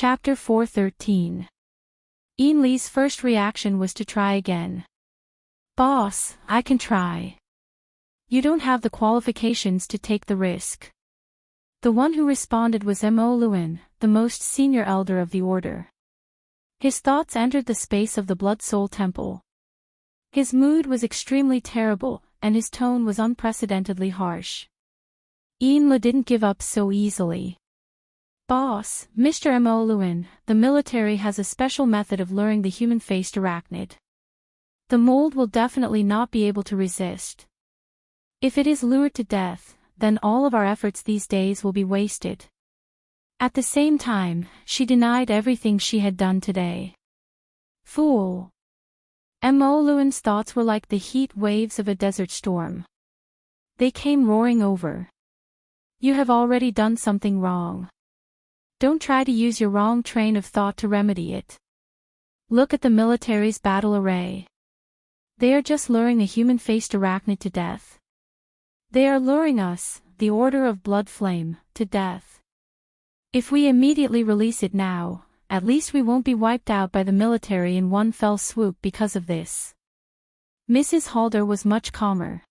Chapter 413. Ian Lee's first reaction was to try again. "Boss, I can try." "You don't have the qualifications to take the risk." The one who responded was Mo Lewin, the most senior elder of the order. His thoughts entered the space of the Blood Soul Temple. His mood was extremely terrible, and his tone was unprecedentedly harsh. Ian Lee didn't give up so easily. "Boss, Mr. Mo Lewin, the military has a special method of luring the human-faced arachnid. The mold will definitely not be able to resist. If it is lured to death, then all of our efforts these days will be wasted." At the same time, she denied everything she had done today. Fool. Mo Lewin's thoughts were like the heat waves of a desert storm. They came roaring over. "You have already done something wrong. Don't try to use your wrong train of thought to remedy it. Look at the military's battle array. They are just luring a human-faced arachnid to death. They are luring us, the Order of Blood Flame, to death. If we immediately release it now, at least we won't be wiped out by the military in one fell swoop because of this." Mrs. Halder was much calmer.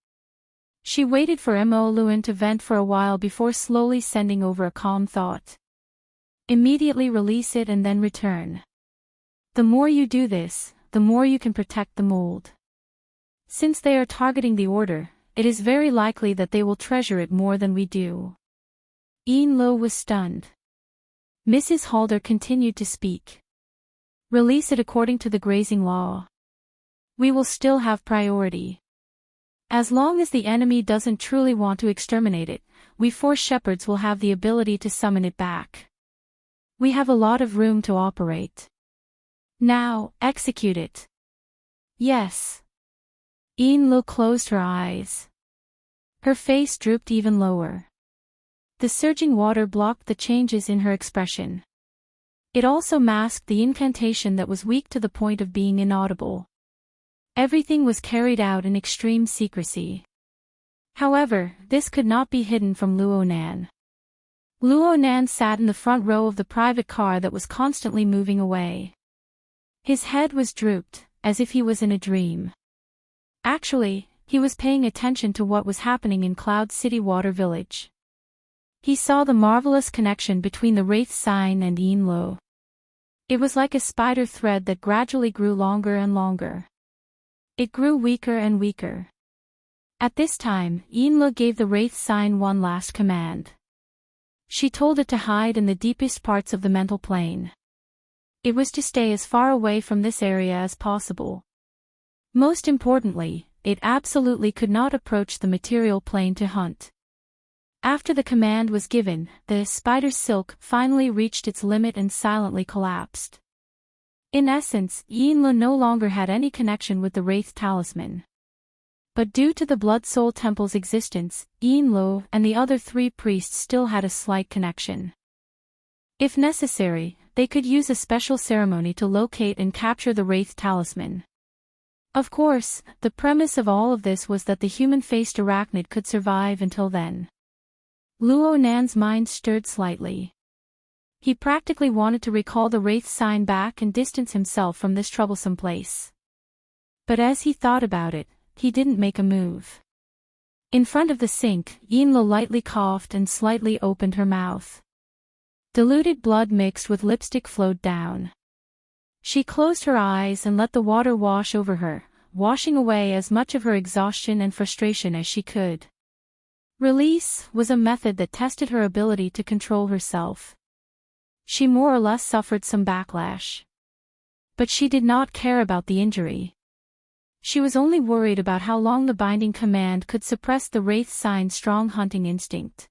She waited for Mo Lewin to vent for a while before slowly sending over a calm thought. "Immediately release it and then return. The more you do this, the more you can protect the mold. Since they are targeting the order, it is very likely that they will treasure it more than we do." Ian Lee was stunned. Mrs. Halder continued to speak. "Release it according to the grazing law. We will still have priority. As long as the enemy doesn't truly want to exterminate it, we force shepherds will have the ability to summon it back. We have a lot of room to operate. Now, execute it." "Yes." Ian Lee closed her eyes. Her face drooped even lower. The surging water blocked the changes in her expression. It also masked the incantation that was weak to the point of being inaudible. Everything was carried out in extreme secrecy. However, this could not be hidden from Luo Nan. Luo Nan sat in the front row of the private car that was constantly moving away. His head was drooped, as if he was in a dream. Actually, he was paying attention to what was happening in Cloud City Water Village. He saw the marvelous connection between the Wraith sign and Ian Lee. It was like a spider thread that gradually grew longer and longer. It grew weaker and weaker. At this time, Ian Lee gave the Wraith sign one last command. She told it to hide in the deepest parts of the mental plane. It was to stay as far away from this area as possible. Most importantly, it absolutely could not approach the material plane to hunt. After the command was given, the spider's silk finally reached its limit and silently collapsed. In essence, Ian Lee no longer had any connection with the Wraith talisman. But due to the Blood Soul Temple's existence, Ian Lee and the other 3 priests still had a slight connection. If necessary, they could use a special ceremony to locate and capture the Wraith talisman. Of course, the premise of all of this was that the human-faced arachnid could survive until then. Luo Nan's mind stirred slightly. He practically wanted to recall the Wraith sign back and distance himself from this troublesome place. But as he thought about it, he didn't make a move. In front of the sink, Ian Lee lightly coughed and slightly opened her mouth. Diluted blood mixed with lipstick flowed down. She closed her eyes and let the water wash over her, washing away as much of her exhaustion and frustration as she could. Release was a method that tested her ability to control herself. She more or less suffered some backlash. But she did not care about the injury. She was only worried about how long the binding command could suppress the Wraith sign's strong hunting instinct.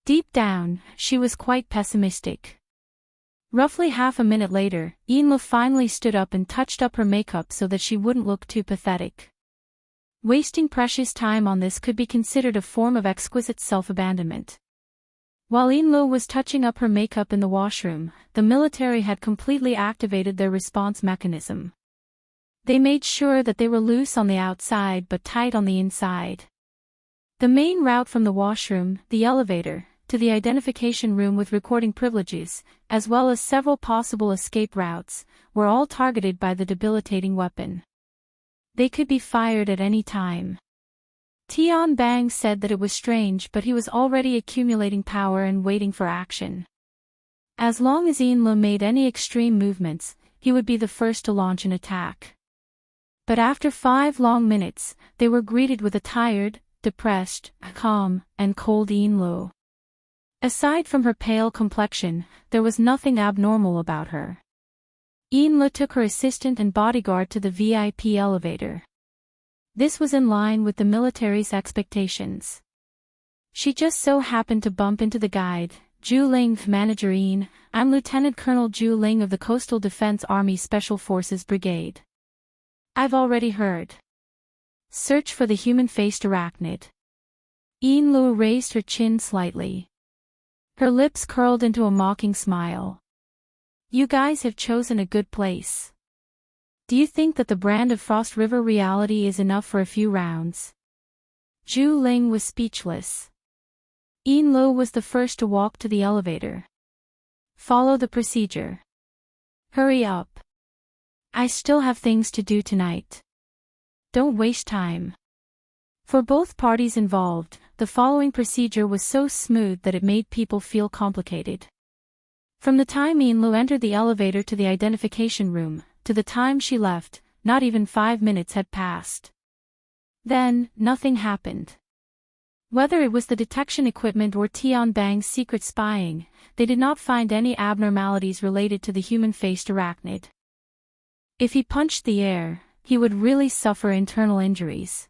Deep down, she was quite pessimistic. Roughly half a minute later, Ian Lee finally stood up and touched up her makeup so that she wouldn't look too pathetic. Wasting precious time on this could be considered a form of exquisite self-abandonment. While Ian Lee was touching up her makeup in the washroom, the military had completely activated their response mechanism. They made sure that they were loose on the outside but tight on the inside. The main route from the washroom, the elevator, to the identification room with recording privileges, as well as several possible escape routes, were all targeted by the debilitating weapon. They could be fired at any time. Tian Bang said that it was strange, but he was already accumulating power and waiting for action. As long as Yinlu made any extreme movements, he would be the first to launch an attack. But after 5 long minutes, they were greeted with a tired, depressed, calm, and cold Yinlu. Aside from her pale complexion, there was nothing abnormal about her. Yinlu took her assistant and bodyguard to the VIP elevator. This was in line with the military's expectations. She just so happened to bump into the guide, Zhu Ling. Manager Yin, I'm Lieutenant Colonel Zhu Ling of the Coastal Defense Army Special Forces Brigade. I've already heard. Search for the human-faced arachnid. Yinlu raised her chin slightly. Her lips curled into a mocking smile. You guys have chosen a good place. Do you think that the brand of Frost River reality is enough for a few rounds? Zhu Ling was speechless. Yinlu was the first to walk to the elevator. Follow the procedure. Hurry up. I still have things to do tonight. Don't waste time. For both parties involved, the following procedure was so smooth that it made people feel complicated. From the time Yinlu entered the elevator to the identification room, to the time she left, not even 5 minutes had passed. Then, nothing happened. Whether it was the detection equipment or Tian Bang's secret spying, they did not find any abnormalities related to the human-faced arachnid. If he punched the air, he would really suffer internal injuries.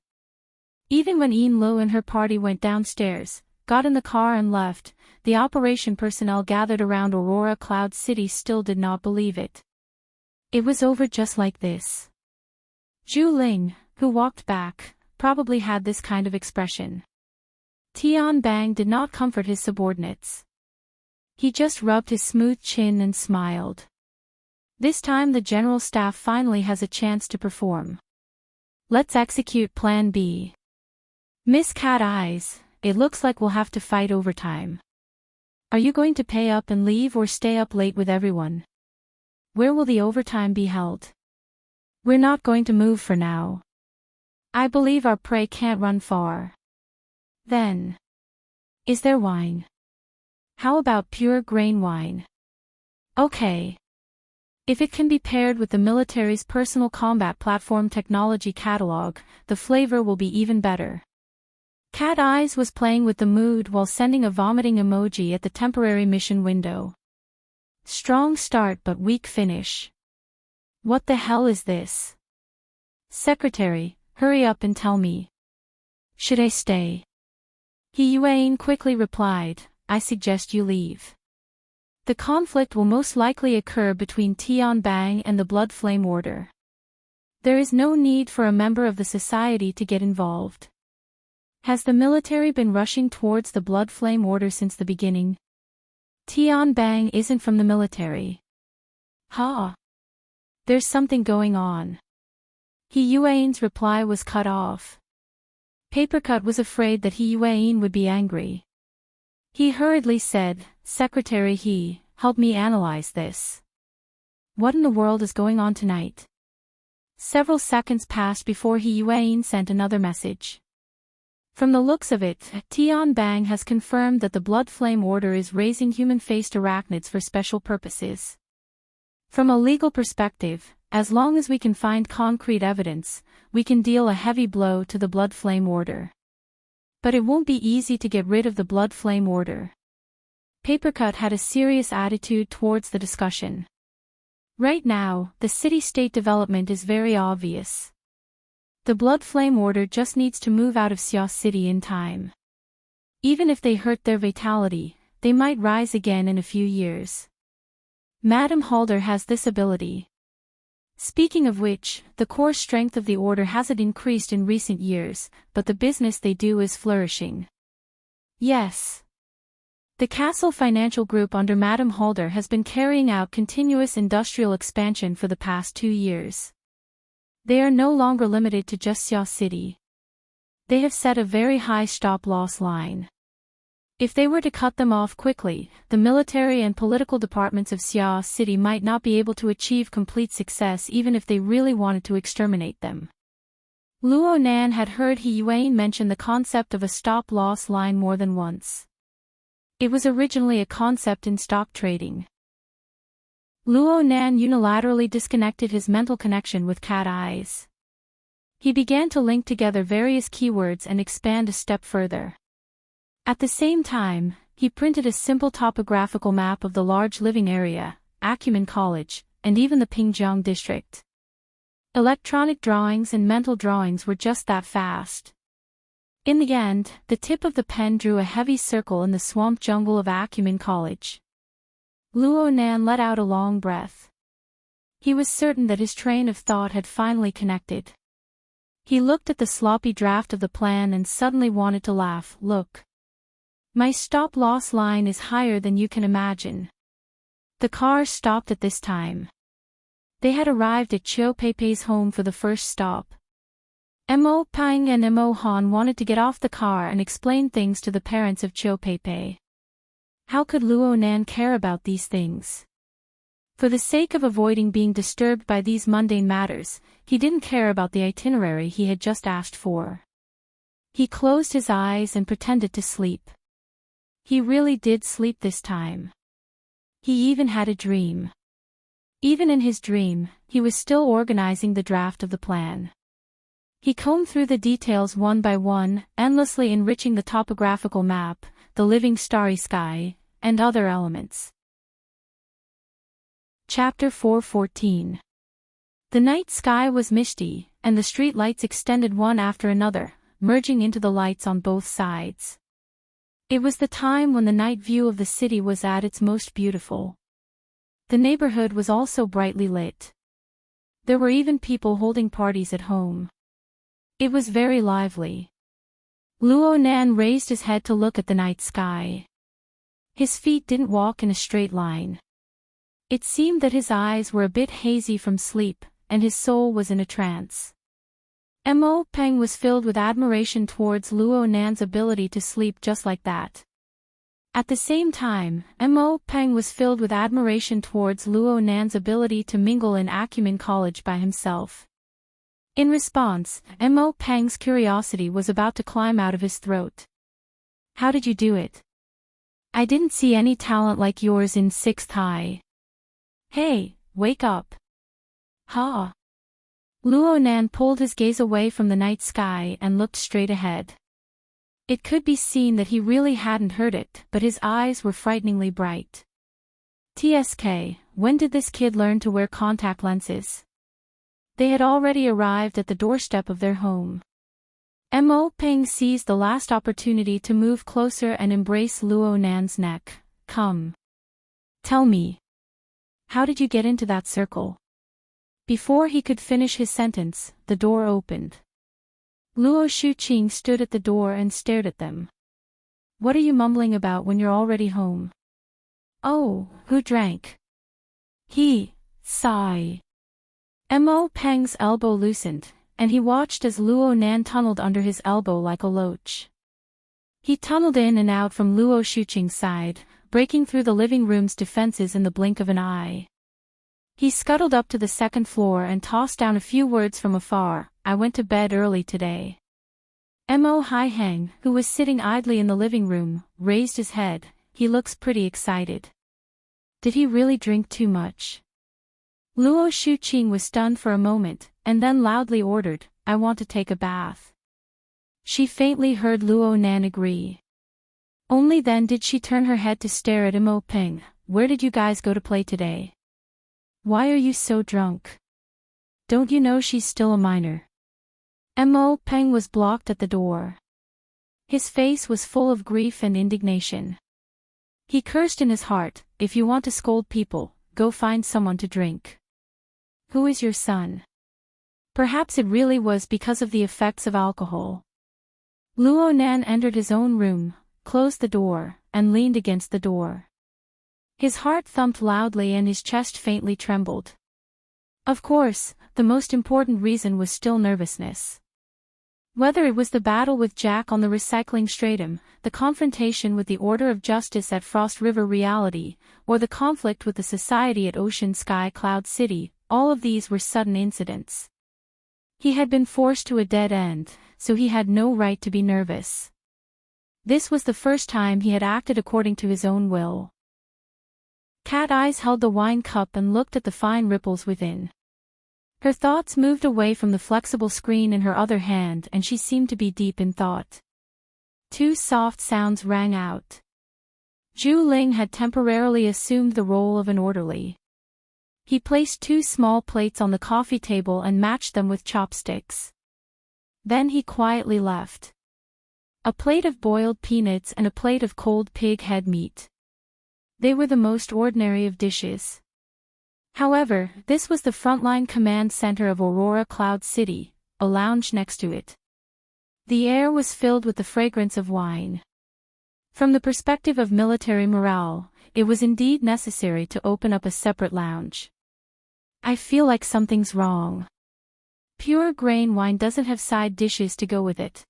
Even when Yinlu and her party went downstairs, got in the car and left, the operation personnel gathered around Aurora Cloud City still did not believe it. It was over just like this. Zhu Ling, who walked back, probably had this kind of expression. Tian Bang did not comfort his subordinates. He just rubbed his smooth chin and smiled. This time the general staff finally has a chance to perform. Let's execute Plan B. Miss Cat Eyes, it looks like we'll have to fight overtime. Are you going to pay up and leave or stay up late with everyone? Where will the overtime be held? We're not going to move for now. I believe our prey can't run far. Then. Is there wine? How about pure grain wine? Okay. If it can be paired with the military's personal combat platform technology catalog, the flavor will be even better. Cat Eyes was playing with the mood while sending a vomiting emoji at the temporary mission window. Strong start but weak finish. What the hell is this? Secretary, hurry up and tell me. Should I stay? He Yuan quickly replied, I suggest you leave. The conflict will most likely occur between Tian Bang and the Blood Flame Order. There is no need for a member of the society to get involved. Has the military been rushing towards the Blood Flame Order since the beginning? Tian Bang isn't from the military. There's something going on. He Yuan's reply was cut off. Papercut was afraid that He Yuan would be angry. He hurriedly said, Secretary help me analyze this. What in the world is going on tonight? Several seconds passed before He Yuan sent another message. From the looks of it, Tian Bang has confirmed that the Blood Flame Order is raising human-faced arachnids for special purposes. From a legal perspective, as long as we can find concrete evidence, we can deal a heavy blow to the Blood Flame Order. But it won't be easy to get rid of the Blood Flame Order. Papercut had a serious attitude towards the discussion. Right now, the city-state development is very obvious. The Blood Flame Order just needs to move out of Xia City in time. Even if they hurt their vitality, they might rise again in a few years. Madame Halder has this ability. Speaking of which, the core strength of the Order hasn't increased in recent years, but the business they do is flourishing. Yes. The Castle Financial Group under Madame Halder has been carrying out continuous industrial expansion for the past 2 years. They are no longer limited to just Xia City. They have set a very high stop-loss line. If they were to cut them off quickly, the military and political departments of Xia City might not be able to achieve complete success even if they really wanted to exterminate them. Luo Nan had heard He Yuan mention the concept of a stop-loss line more than once. It was originally a concept in stock trading. Luo Nan unilaterally disconnected his mental connection with cat eyes. He began to link together various keywords and expand a step further. At the same time, he printed a simple topographical map of the large living area, Acumen College, and even the Pingjiang district. Electronic drawings and mental drawings were just that fast. In the end, the tip of the pen drew a heavy circle in the swamp jungle of Acumen College. Luo Nan let out a long breath. He was certain that his train of thought had finally connected. He looked at the sloppy draft of the plan and suddenly wanted to laugh. Look. My stop-loss line is higher than you can imagine. The car stopped at this time. They had arrived at Chiu Peipei's home for the first stop. Mo Pang and Mo Han wanted to get off the car and explain things to the parents of Chiu Peipei. How could Luo Nan care about these things? For the sake of avoiding being disturbed by these mundane matters, he didn't care about the itinerary he had just asked for. He closed his eyes and pretended to sleep. He really did sleep this time. He even had a dream. Even in his dream, he was still organizing the draft of the plan. He combed through the details one by one, endlessly enriching the topographical map, the living starry sky, and other elements. Chapter 4:14. The night sky was misty, and the street lights extended one after another, merging into the lights on both sides. It was the time when the night view of the city was at its most beautiful. The neighborhood was also brightly lit. There were even people holding parties at home. It was very lively. Luo Nan raised his head to look at the night sky. His feet didn't walk in a straight line. It seemed that his eyes were a bit hazy from sleep, and his soul was in a trance. Mo Peng was filled with admiration towards Luo Nan's ability to sleep just like that. At the same time, Mo Peng was filled with admiration towards Luo Nan's ability to mingle in Acumen College by himself. In response, Mo Peng's curiosity was about to climb out of his throat. How did you do it? I didn't see any talent like yours in 6th High. Hey, wake up. Ha! Luo Nan pulled his gaze away from the night sky and looked straight ahead. It could be seen that he really hadn't heard it, but his eyes were frighteningly bright. TSK, when did this kid learn to wear contact lenses? They had already arrived at the doorstep of their home. Mo Peng seized the last opportunity to move closer and embrace Luo Nan's neck. Come. Tell me. How did you get into that circle? Before he could finish his sentence, the door opened. Luo Shuqing stood at the door and stared at them. What are you mumbling about when you're already home? Oh, who drank? Sigh. Mo Peng's elbow loosened, and he watched as Luo Nan tunneled under his elbow like a loach. He tunneled in and out from Luo Shuqing's side, breaking through the living room's defenses in the blink of an eye. He scuttled up to the second floor and tossed down a few words from afar. I went to bed early today. Mo Haiheng, who was sitting idly in the living room, raised his head. He looks pretty excited. Did he really drink too much? Luo Shuqing was stunned for a moment, and then loudly ordered, I want to take a bath. She faintly heard Luo Nan agree. Only then did she turn her head to stare at Mo Peng. Where did you guys go to play today? Why are you so drunk? Don't you know she's still a minor? Mo Peng was blocked at the door. His face was full of grief and indignation. He cursed in his heart, if you want to scold people, go find someone to drink. Who is your son? Perhaps it really was because of the effects of alcohol. Luo Nan entered his own room, closed the door, and leaned against the door. His heart thumped loudly and his chest faintly trembled. Of course, the most important reason was still nervousness. Whether it was the battle with Jack on the recycling stratum, the confrontation with the Order of Justice at Frost River Reality, or the conflict with the Society at Ocean Sky Cloud City, all of these were sudden incidents. He had been forced to a dead end, so he had no right to be nervous. This was the first time he had acted according to his own will. Cat Eyes held the wine cup and looked at the fine ripples within. Her thoughts moved away from the flexible screen in her other hand and she seemed to be deep in thought. Two soft sounds rang out. Zhu Ling had temporarily assumed the role of an orderly. He placed two small plates on the coffee table and matched them with chopsticks. Then he quietly left. A plate of boiled peanuts and a plate of cold pig head meat. They were the most ordinary of dishes. However, this was the frontline command center of Aurora Cloud City, a lounge next to it. The air was filled with the fragrance of wine. From the perspective of military morale, it was indeed necessary to open up a separate lounge. I feel like something's wrong. Pure grain wine doesn't have side dishes to go with it.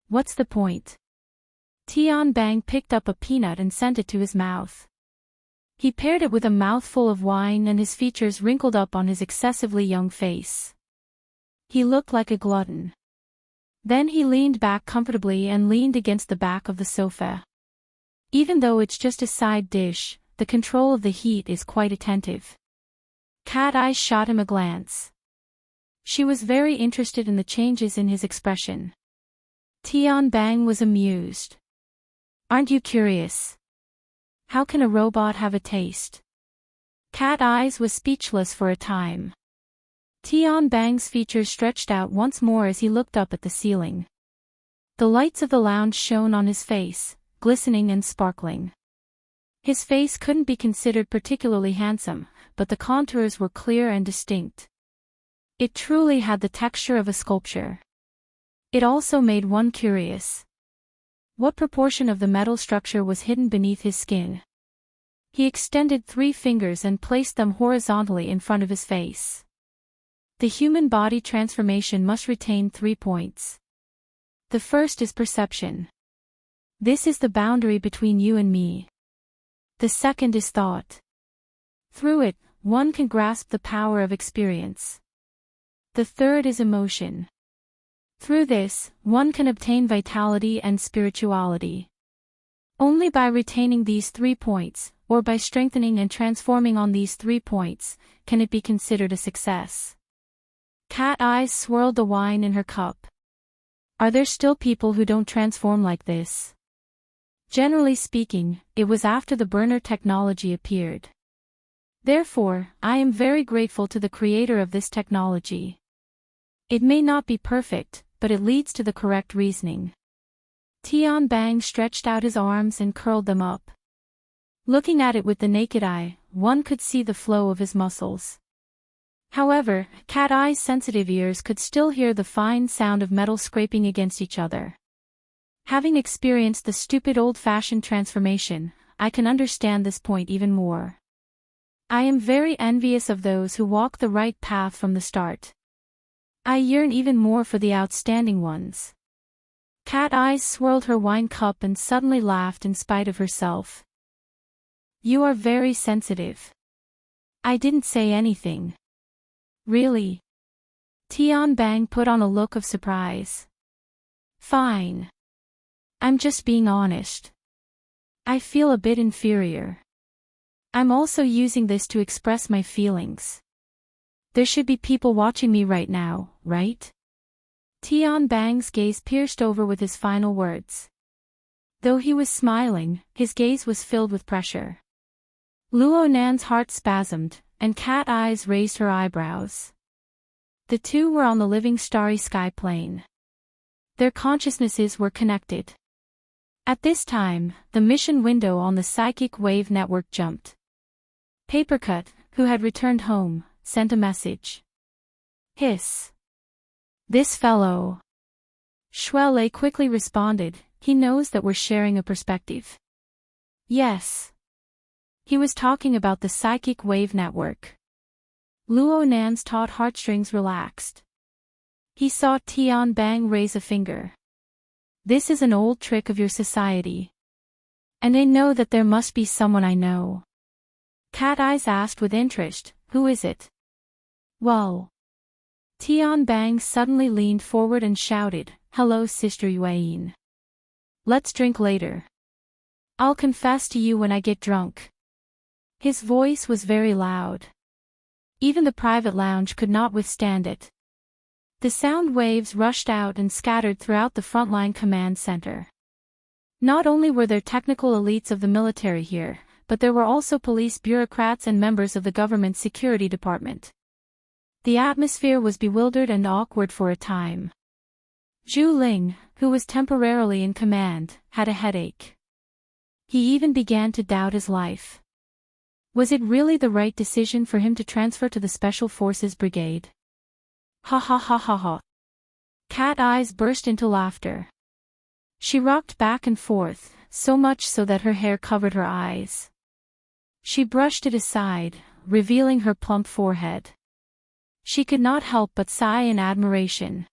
What's the point? Tian Bang picked up a peanut and sent it to his mouth. He paired it with a mouthful of wine and his features wrinkled up on his excessively young face. He looked like a glutton. Then he leaned back comfortably and leaned against the back of the sofa. Even though it's just a side dish, the control of the heat is quite attentive. Cat Eyes shot him a glance. She was very interested in the changes in his expression. Tian Bang was amused. Aren't you curious? How can a robot have a taste? Cat Eyes was speechless for a time. Tian Bang's features stretched out once more as he looked up at the ceiling. The lights of the lounge shone on his face, glistening and sparkling. His face couldn't be considered particularly handsome, but the contours were clear and distinct. It truly had the texture of a sculpture. It also made one curious. What proportion of the metal structure was hidden beneath his skin? He extended 3 fingers and placed them horizontally in front of his face. The human body transformation must retain 3 points. The first is perception. This is the boundary between you and me. The second is thought. Through it, one can grasp the power of experience. The third is emotion. Through this, one can obtain vitality and spirituality. Only by retaining these 3 points, or by strengthening and transforming on these 3 points, can it be considered a success. Cat Eyes swirled the wine in her cup. Are there still people who don't transform like this? Generally speaking, it was after the burner technology appeared. Therefore, I am very grateful to the creator of this technology. It may not be perfect, but it leads to the correct reasoning. Tian Bang stretched out his arms and curled them up. Looking at it with the naked eye, one could see the flow of his muscles. However, Cat Eye's sensitive ears could still hear the fine sound of metal scraping against each other. Having experienced the stupid old-fashioned transformation, I can understand this point even more. I am very envious of those who walk the right path from the start. I yearn even more for the outstanding ones. Cat Eyes swirled her wine cup and suddenly laughed in spite of herself. You are very sensitive. I didn't say anything. Really? Tian Bang put on a look of surprise. Fine. I'm just being honest. I feel a bit inferior. I'm also using this to express my feelings. There should be people watching me right now, right? Tian Bang's gaze pierced over with his final words. Though he was smiling, his gaze was filled with pressure. Luo Nan's heart spasmed, and Cat Eyes raised her eyebrows. The two were on the living starry sky plane. Their consciousnesses were connected. At this time, the mission window on the psychic wave network jumped. Papercut, who had returned home, sent a message. Hiss. This fellow. Shuele quickly responded, he knows that we're sharing a perspective. Yes. He was talking about the psychic wave network. Luo Nan's taut heartstrings relaxed. He saw Tian Bang raise a finger. This is an old trick of your society. And I know that there must be someone I know. Cat Eyes asked with interest, who is it? Well. Tian Bang suddenly leaned forward and shouted, hello Sister Yuan. Let's drink later. I'll confess to you when I get drunk. His voice was very loud. Even the private lounge could not withstand it. The sound waves rushed out and scattered throughout the frontline command center. Not only were there technical elites of the military here, but there were also police bureaucrats and members of the government security department. The atmosphere was bewildered and awkward for a time. Zhu Ling, who was temporarily in command, had a headache. He even began to doubt his life. Was it really the right decision for him to transfer to the Special Forces Brigade? Ha ha ha ha ha. Cat Eyes burst into laughter. She rocked back and forth, so much so that her hair covered her eyes. She brushed it aside, revealing her plump forehead. She could not help but sigh in admiration.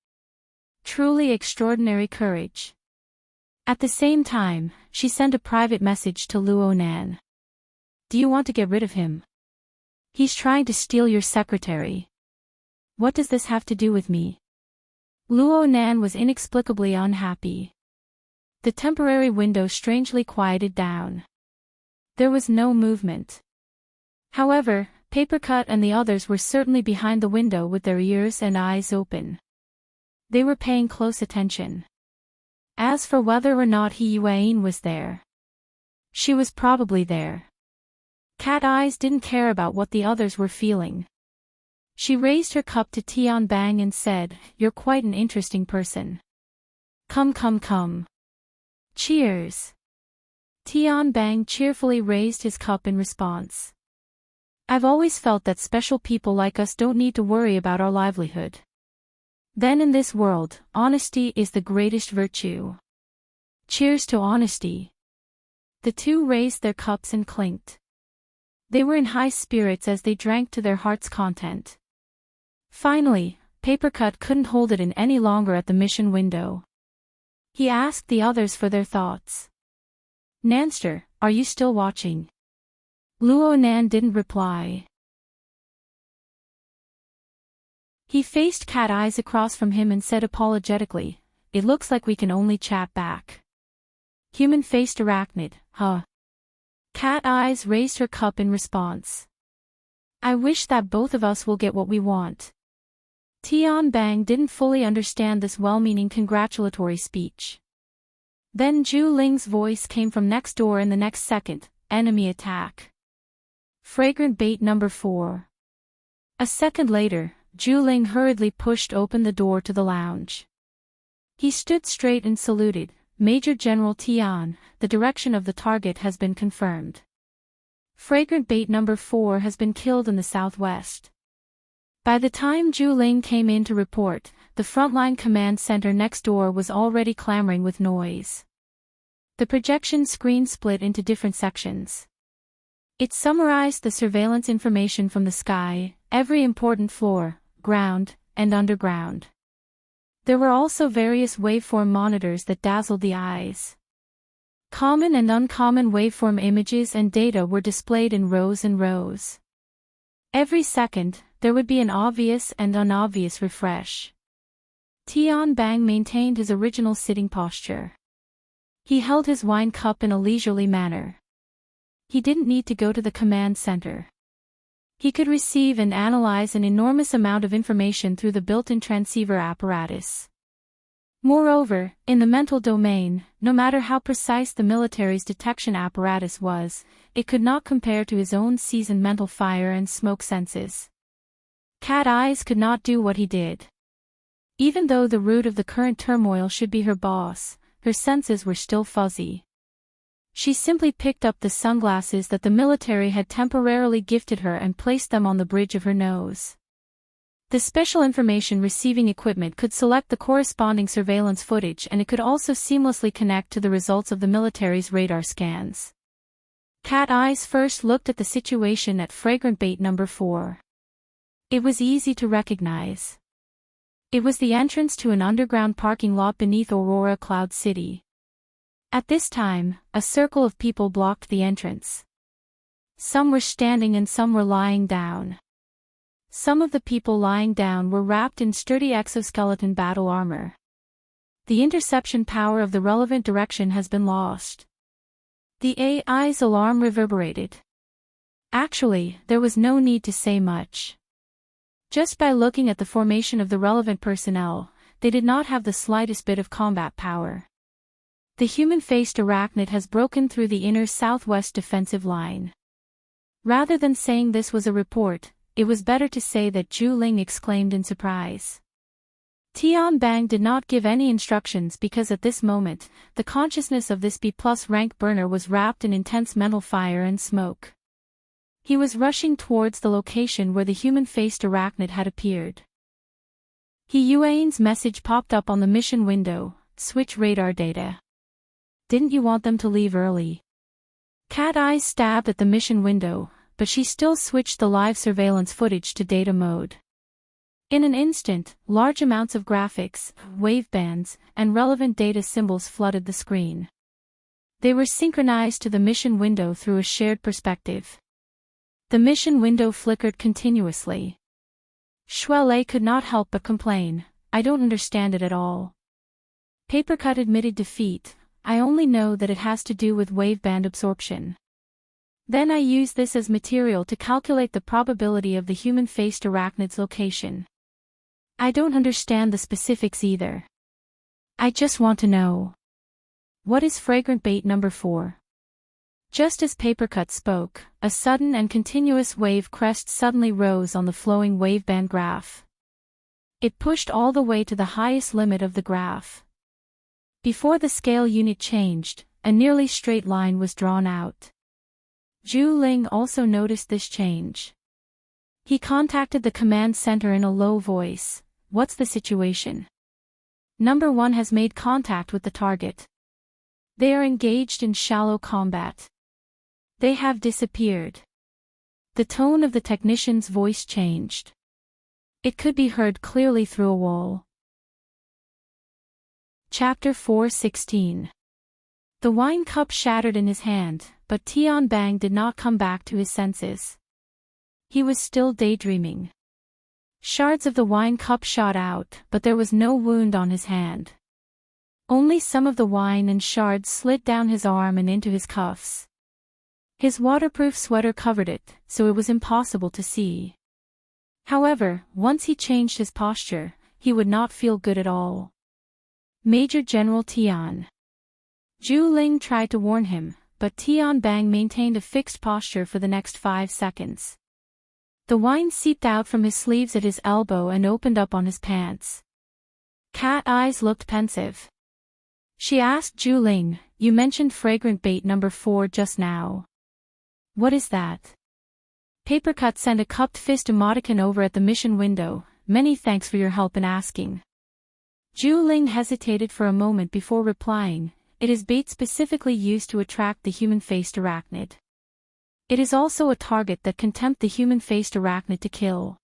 Truly extraordinary courage. At the same time, she sent a private message to Luo Nan. Do you want to get rid of him? He's trying to steal your secretary. What does this have to do with me? Luo Nan was inexplicably unhappy. The temporary window strangely quieted down. There was no movement. However, Papercut and the others were certainly behind the window with their ears and eyes open. They were paying close attention. As for whether or not Yuan was there, she was probably there. Cat Eyes didn't care about what the others were feeling. She raised her cup to Tian Bang and said, "You're quite an interesting person. Come come come. Cheers." Tian Bang cheerfully raised his cup in response. I've always felt that special people like us don't need to worry about our livelihood. Then in this world, honesty is the greatest virtue. Cheers to honesty. The two raised their cups and clinked. They were in high spirits as they drank to their heart's content. Finally, Papercut couldn't hold it in any longer at the mission window. He asked the others for their thoughts. Nanster, are you still watching? Luo Nan didn't reply. He faced Cat Eyes across from him and said apologetically, "It looks like we can only chat back." Human-faced arachnid, huh? Cat Eyes raised her cup in response. I wish that both of us will get what we want. Tian Bang didn't fully understand this well-meaning congratulatory speech. Then Zhu Ling's voice came from next door in the next second, enemy attack. Fragrant bait number 4. A second later, Zhu Ling hurriedly pushed open the door to the lounge. He stood straight and saluted, Major General Tian, the direction of the target has been confirmed. Fragrant bait number 4 has been killed in the southwest. By the time Zhu Ling came in to report, the frontline command center next door was already clamoring with noise. The projection screen split into different sections. It summarized the surveillance information from the sky, every important floor, ground, and underground. There were also various waveform monitors that dazzled the eyes. Common and uncommon waveform images and data were displayed in rows and rows. Every second, there would be an obvious and unobvious refresh. Tian Bang maintained his original sitting posture. He held his wine cup in a leisurely manner. He didn't need to go to the command center. He could receive and analyze an enormous amount of information through the built-in transceiver apparatus. Moreover, in the mental domain, no matter how precise the military's detection apparatus was, it could not compare to his own seasoned mental fire and smoke senses. Cat Eyes could not do what he did. Even though the root of the current turmoil should be her boss, her senses were still fuzzy. She simply picked up the sunglasses that the military had temporarily gifted her and placed them on the bridge of her nose. The special information receiving equipment could select the corresponding surveillance footage, and it could also seamlessly connect to the results of the military's radar scans. Cat Eyes first looked at the situation at fragrant bait number 4. It was easy to recognize. It was the entrance to an underground parking lot beneath Aurora Cloud City. At this time, a circle of people blocked the entrance. Some were standing and some were lying down. Some of the people lying down were wrapped in sturdy exoskeleton battle armor. The interception power of the relevant direction has been lost. The AI's alarm reverberated. Actually, there was no need to say much. Just by looking at the formation of the relevant personnel, they did not have the slightest bit of combat power. The human-faced arachnid has broken through the inner southwest defensive line. Rather than saying this was a report, it was better to say that Zhu Ling exclaimed in surprise. Tian Bang did not give any instructions because at this moment, the consciousness of this B+ rank burner was wrapped in intense mental fire and smoke. He was rushing towards the location where the human-faced arachnid had appeared. He Yuan's message popped up on the mission window, switch radar data. Didn't you want them to leave early? Cat Eyes stabbed at the mission window, but she still switched the live surveillance footage to data mode. In an instant, large amounts of graphics, wavebands, and relevant data symbols flooded the screen. They were synchronized to the mission window through a shared perspective. The mission window flickered continuously. Shuelei could not help but complain, I don't understand it at all. Papercut admitted defeat, I only know that it has to do with waveband absorption. Then I use this as material to calculate the probability of the human-faced arachnid's location. I don't understand the specifics either. I just want to know. What is fragrant bait number 4? Just as Papercut spoke, a sudden and continuous wave crest suddenly rose on the flowing waveband graph. It pushed all the way to the highest limit of the graph. Before the scale unit changed, a nearly straight line was drawn out. Zhu Ling also noticed this change. He contacted the command center in a low voice. What's the situation? Number 1 has made contact with the target. They are engaged in shallow combat. They have disappeared. The tone of the technician's voice changed. It could be heard clearly through a wall. Chapter 4:16. The wine cup shattered in his hand, but Tian Bang did not come back to his senses. He was still daydreaming. Shards of the wine cup shot out, but there was no wound on his hand. Only some of the wine and shards slid down his arm and into his cuffs. His waterproof sweater covered it, so it was impossible to see. However, once he changed his posture, he would not feel good at all. Major General Tian. Zhu Ling tried to warn him, but Tian Bang maintained a fixed posture for the next 5 seconds. The wine seeped out from his sleeves at his elbow and opened up on his pants. Cat Eyes looked pensive. She asked Zhu Ling, you mentioned fragrant bait number 4 just now. What is that? Papercut sent a cupped fist emoticon over at the mission window, many thanks for your help in asking. Zhu Ling hesitated for a moment before replying, it is bait specifically used to attract the human-faced arachnid. It is also a target that can tempt the human-faced arachnid to kill.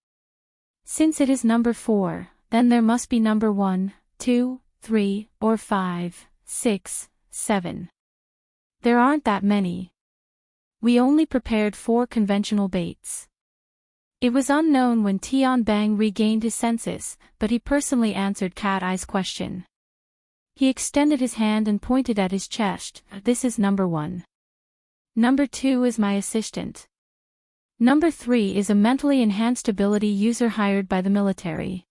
Since it is number 4, then there must be number 1, 2, 3, or 5, 6, 7. There aren't that many. We only prepared 4 conventional baits. It was unknown when Tian Bang regained his senses, but he personally answered Cat Eye's question. He extended his hand and pointed at his chest, this is number 1. Number 2 is my assistant. Number 3 is a mentally enhanced ability user hired by the military.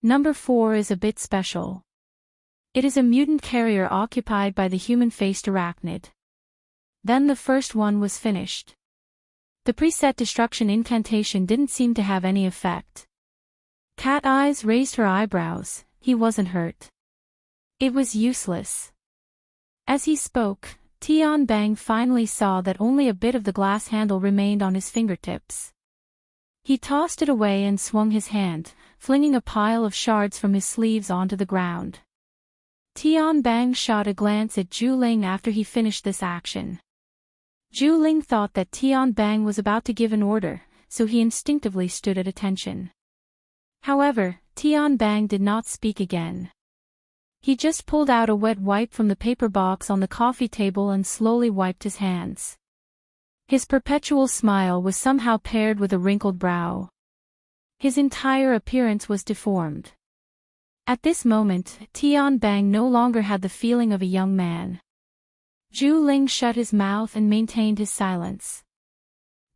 Number 4 is a bit special. It is a mutant carrier occupied by the human-faced arachnid. Then the first one was finished. The preset destruction incantation didn't seem to have any effect. Cat Eyes raised her eyebrows, he wasn't hurt. It was useless. As he spoke, Tian Bang finally saw that only a bit of the glass handle remained on his fingertips. He tossed it away and swung his hand, flinging a pile of shards from his sleeves onto the ground. Tian Bang shot a glance at Zhu Ling after he finished this action. Zhu Ling thought that Tian Bang was about to give an order, so he instinctively stood at attention. However, Tian Bang did not speak again. He just pulled out a wet wipe from the paper box on the coffee table and slowly wiped his hands. His perpetual smile was somehow paired with a wrinkled brow. His entire appearance was deformed. At this moment, Tian Bang no longer had the feeling of a young man. Zhu Ling shut his mouth and maintained his silence.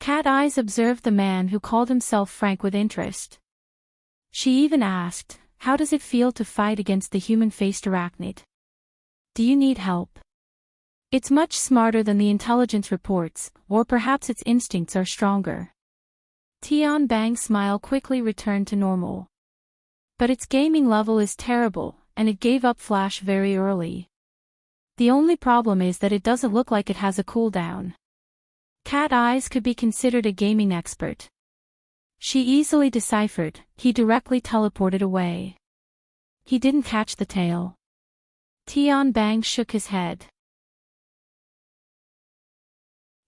Cat Eyes observed the man who called himself Frank with interest. She even asked, "How does it feel to fight against the human-faced arachnid? Do you need help? It's much smarter than the intelligence reports, or perhaps its instincts are stronger." Tian Bang's smile quickly returned to normal. "But its gaming level is terrible, and it gave up Flash very early. The only problem is that it doesn't look like it has a cooldown." Cat Eyes could be considered a gaming expert. She easily deciphered, he directly teleported away. He didn't catch the tail. Tian Bang shook his head.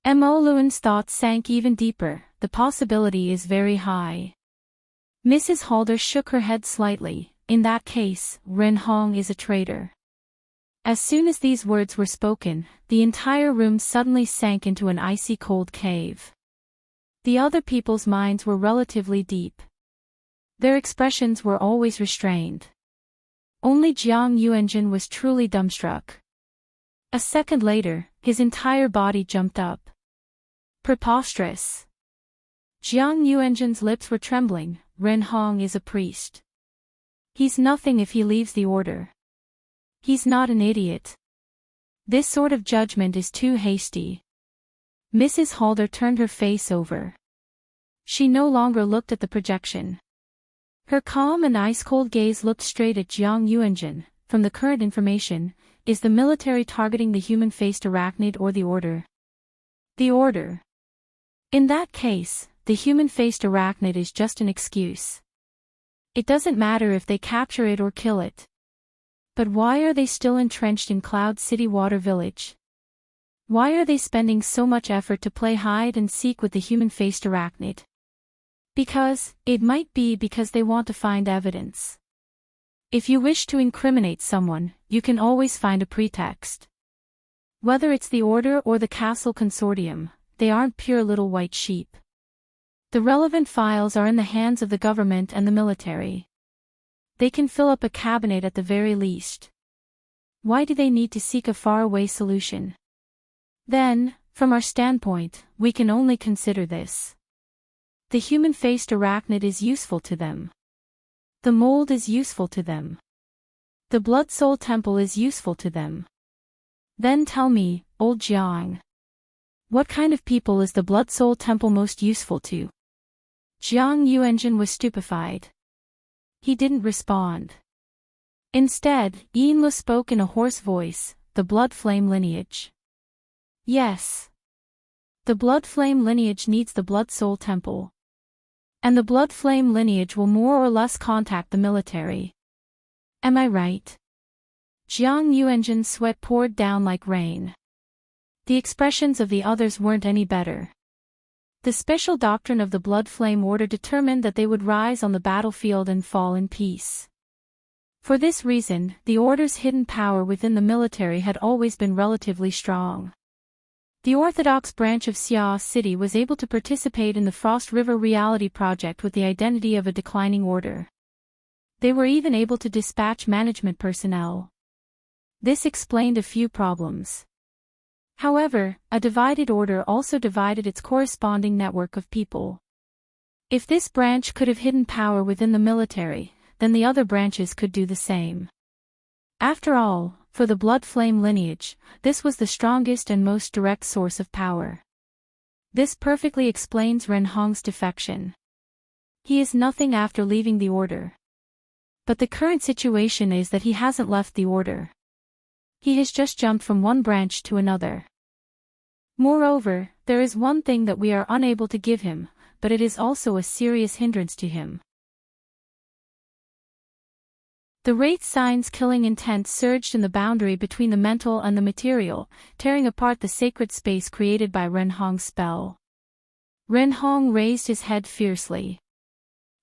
Mo Luan's thoughts sank even deeper. The possibility is very high. Mrs. Halder shook her head slightly. In that case, Ren Hong is a traitor. As soon as these words were spoken, the entire room suddenly sank into an icy cold cave. The other people's minds were relatively deep. Their expressions were always restrained. Only Jiang Yuanjin was truly dumbstruck. A second later, his entire body jumped up. Preposterous. Jiang Yuanjin's lips were trembling. Ren Hong is a priest. He's nothing if he leaves the order. He's not an idiot. This sort of judgment is too hasty. Mrs. Halder turned her face over. She no longer looked at the projection. Her calm and ice-cold gaze looked straight at Jiang Yuanjin. From the current information, is the military targeting the human-faced arachnid or the order? The order. In that case, the human-faced arachnid is just an excuse. It doesn't matter if they capture it or kill it. But why are they still entrenched in Cloud City Water Village? Why are they spending so much effort to play hide and seek with the human-faced arachnid? It might be because they want to find evidence. If you wish to incriminate someone, you can always find a pretext. Whether it's the Order or the Castle Consortium, they aren't pure little white sheep. The relevant files are in the hands of the government and the military. They can fill up a cabinet at the very least. Why do they need to seek a faraway solution? Then, from our standpoint, we can only consider this. The human-faced arachnid is useful to them. The mold is useful to them. The Blood Soul Temple is useful to them. Then tell me, old Jiang. What kind of people is the Blood Soul Temple most useful to? Jiang Yuanjin was stupefied. He didn't respond. Instead, Yinlu spoke in a hoarse voice, the Blood Flame lineage. Yes. The Blood Flame lineage needs the Blood Soul Temple. And the Blood Flame lineage will more or less contact the military. Am I right? Jiang Yuanjin's sweat poured down like rain. The expressions of the others weren't any better. The special doctrine of the Blood Flame Order determined that they would rise on the battlefield and fall in peace. For this reason, the Order's hidden power within the military had always been relatively strong. The Orthodox branch of Xia City was able to participate in the Frost River Reality Project with the identity of a declining order. They were even able to dispatch management personnel. This explained a few problems. However, a divided order also divided its corresponding network of people. If this branch could have hidden power within the military, then the other branches could do the same. After all, for the Blood Flame lineage, this was the strongest and most direct source of power. This perfectly explains Ren Hong's defection. He is nothing after leaving the order. But the current situation is that he hasn't left the order. He has just jumped from one branch to another. Moreover, there is one thing that we are unable to give him, but it is also a serious hindrance to him. The Wraith Sign's killing intent surged in the boundary between the mental and the material, tearing apart the sacred space created by Ren Hong's spell. Ren Hong raised his head fiercely.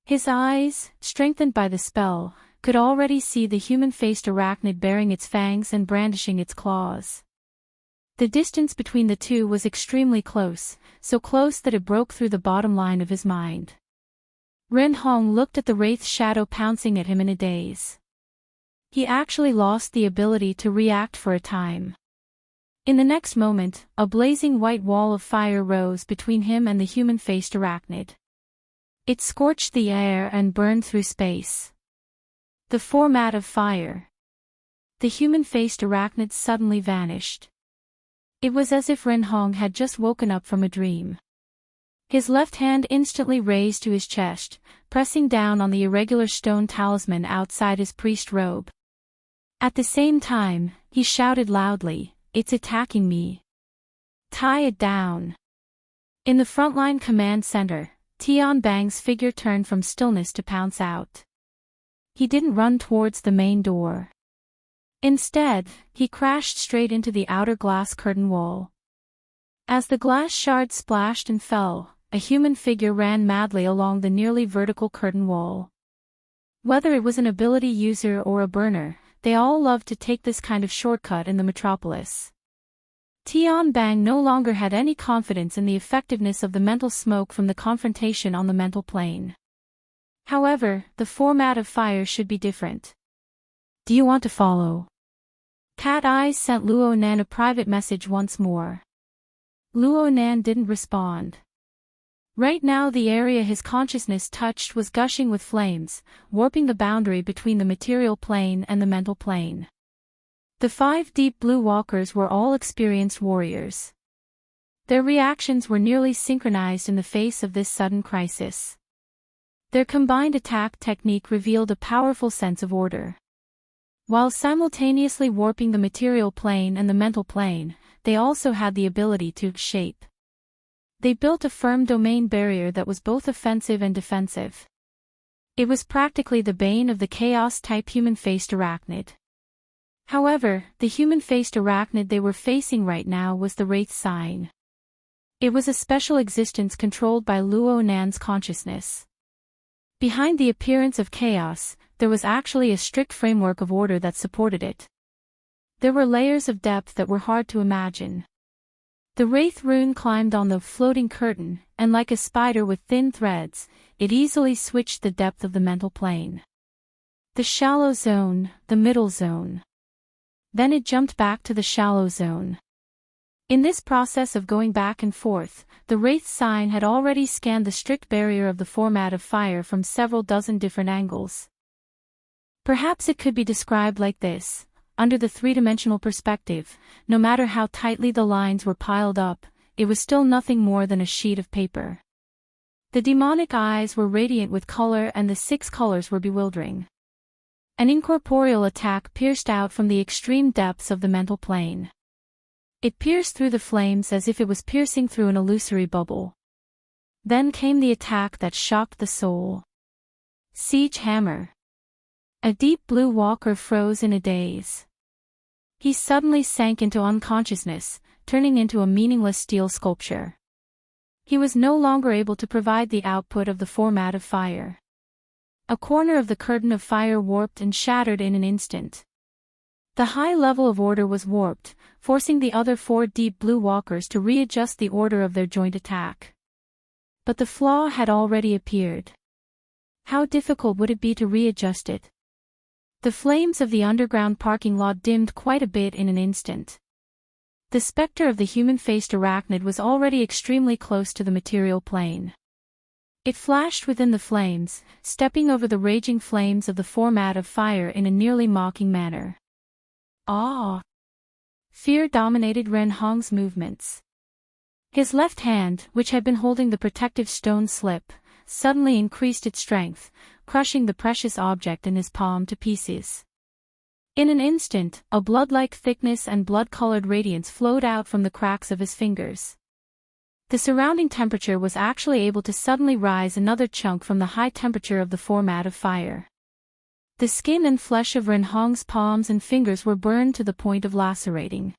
His eyes, strengthened by the spell, could already see the human-faced arachnid baring its fangs and brandishing its claws. The distance between the two was extremely close, so close that it broke through the bottom line of his mind. Ren Hong looked at the wraith's shadow pouncing at him in a daze. He actually lost the ability to react for a time. In the next moment, a blazing white wall of fire rose between him and the human-faced arachnid. It scorched the air and burned through space. The format of fire. The human-faced arachnid suddenly vanished. It was as if Ren Hong had just woken up from a dream. His left hand instantly raised to his chest, pressing down on the irregular stone talisman outside his priest robe. At the same time, he shouted loudly, "It's attacking me. Tie it down." In the frontline command center, Tian Bang's figure turned from stillness to pounce out. He didn't run towards the main door. Instead, he crashed straight into the outer glass curtain wall. As the glass shards splashed and fell, a human figure ran madly along the nearly vertical curtain wall. Whether it was an ability user or a burner, they all loved to take this kind of shortcut in the metropolis. Tian Bang no longer had any confidence in the effectiveness of the mental smoke from the confrontation on the mental plane. However, the format of fire should be different. "Do you want to follow?" Cat Eyes sent Luo Nan a private message once more. Luo Nan didn't respond. Right now the area his consciousness touched was gushing with flames, warping the boundary between the material plane and the mental plane. The 5 deep blue walkers were all experienced warriors. Their reactions were nearly synchronized in the face of this sudden crisis. Their combined attack technique revealed a powerful sense of order. While simultaneously warping the material plane and the mental plane, they also had the ability to shape. They built a firm domain barrier that was both offensive and defensive. It was practically the bane of the chaos-type human-faced arachnid. However, the human-faced arachnid they were facing right now was the Wraith sign. It was a special existence controlled by Luo Nan's consciousness. Behind the appearance of chaos, there was actually a strict framework of order that supported it. There were layers of depth that were hard to imagine. The Wraith rune climbed on the floating curtain, and like a spider with thin threads, it easily switched the depth of the mental plane. The shallow zone, the middle zone. Then it jumped back to the shallow zone. In this process of going back and forth, the Wraith sign had already scanned the strict barrier of the format of fire from several dozen different angles. Perhaps it could be described like this. Under the three-dimensional perspective, no matter how tightly the lines were piled up, it was still nothing more than a sheet of paper. The demonic eyes were radiant with color and the 6 colors were bewildering. An incorporeal attack pierced out from the extreme depths of the mental plane. It pierced through the flames as if it was piercing through an illusory bubble. Then came the attack that shocked the soul. Siege Hammer. A deep blue walker froze in a daze. He suddenly sank into unconsciousness, turning into a meaningless steel sculpture. He was no longer able to provide the output of the format of fire. A corner of the curtain of fire warped and shattered in an instant. The high level of order was warped, forcing the other 4 deep blue walkers to readjust the order of their joint attack. But the flaw had already appeared. How difficult would it be to readjust it? The flames of the underground parking lot dimmed quite a bit in an instant. The specter of the human-faced arachnid was already extremely close to the material plane. It flashed within the flames, stepping over the raging flames of the format of fire in a nearly mocking manner. Awe! Fear dominated Ren Hong's movements. His left hand, which had been holding the protective stone slip, suddenly increased its strength, crushing the precious object in his palm to pieces. In an instant, a blood-like thickness and blood-colored radiance flowed out from the cracks of his fingers. The surrounding temperature was actually able to suddenly rise another chunk from the high temperature of the format of fire. The skin and flesh of Ren Hong's palms and fingers were burned to the point of lacerating.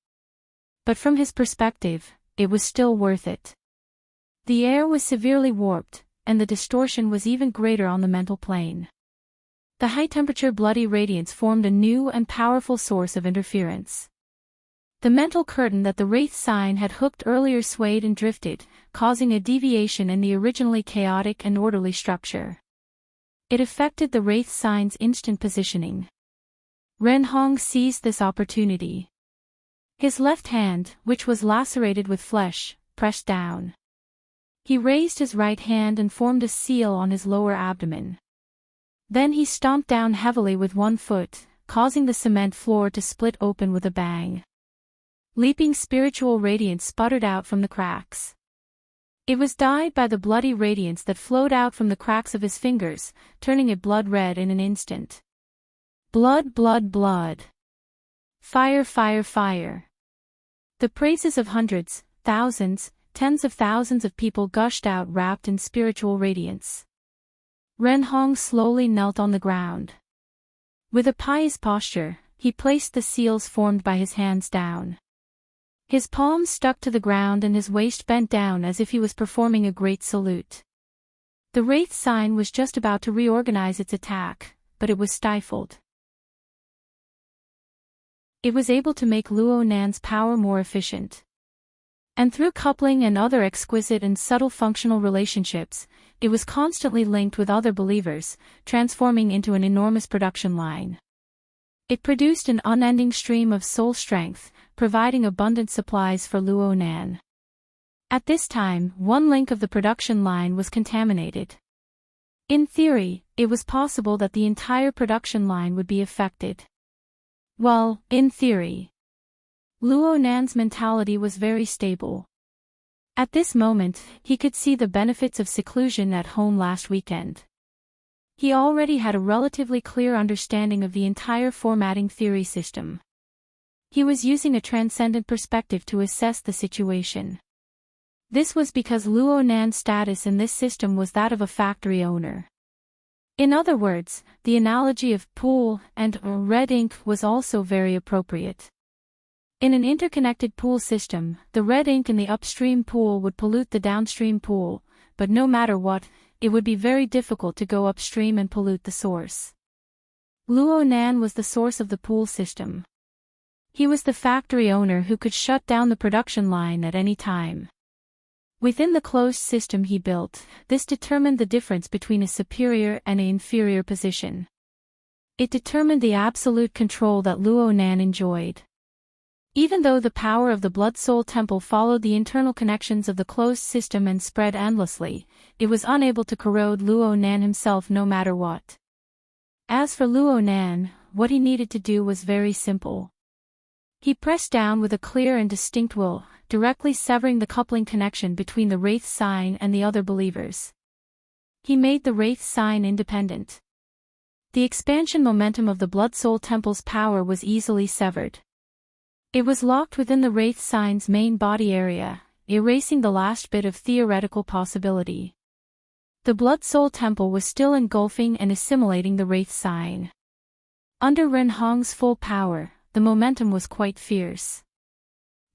But from his perspective, it was still worth it. The air was severely warped, and the distortion was even greater on the mental plane. The high-temperature bloody radiance formed a new and powerful source of interference. The mental curtain that the wraith sign had hooked earlier swayed and drifted, causing a deviation in the originally chaotic and orderly structure. It affected the wraith sign's instant positioning. Ren Hong seized this opportunity. His left hand, which was lacerated with flesh, pressed down. He raised his right hand and formed a seal on his lower abdomen. Then he stomped down heavily with one foot, causing the cement floor to split open with a bang. Leaping spiritual radiance sputtered out from the cracks. It was dyed by the bloody radiance that flowed out from the cracks of his fingers, turning it blood red in an instant. Blood, blood, blood. Fire, fire, fire. The praises of hundreds, thousands, tens of thousands of people gushed out wrapped in spiritual radiance. Ren Hong slowly knelt on the ground. With a pious posture, he placed the seals formed by his hands down. His palms stuck to the ground and his waist bent down as if he was performing a great salute. The wraith sign was just about to reorganize its attack, but it was stifled. It was able to make Luo Nan's power more efficient. And through coupling and other exquisite and subtle functional relationships, it was constantly linked with other believers, transforming into an enormous production line. It produced an unending stream of soul strength, providing abundant supplies for Luo Nan. At this time, one link of the production line was contaminated. In theory, it was possible that the entire production line would be affected. Well, in theory. Luo Nan's mentality was very stable. At this moment, he could see the benefits of seclusion at home last weekend. He already had a relatively clear understanding of the entire formatting theory system. He was using a transcendent perspective to assess the situation. This was because Luo Nan's status in this system was that of a factory owner. In other words, the analogy of pool and red ink was also very appropriate. In an interconnected pool system, the red ink in the upstream pool would pollute the downstream pool, but no matter what, it would be very difficult to go upstream and pollute the source. Luo Nan was the source of the pool system. He was the factory owner who could shut down the production line at any time. Within the closed system he built, this determined the difference between a superior and an inferior position. It determined the absolute control that Luo Nan enjoyed. Even though the power of the Blood Soul Temple followed the internal connections of the closed system and spread endlessly, it was unable to corrode Luo Nan himself no matter what. As for Luo Nan, what he needed to do was very simple. He pressed down with a clear and distinct will, directly severing the coupling connection between the wraith sign and the other believers. He made the wraith sign independent. The expansion momentum of the Blood Soul Temple's power was easily severed. It was locked within the wraith sign's main body area, erasing the last bit of theoretical possibility. The Blood Soul Temple was still engulfing and assimilating the wraith sign. Under Ren Hong's full power, the momentum was quite fierce.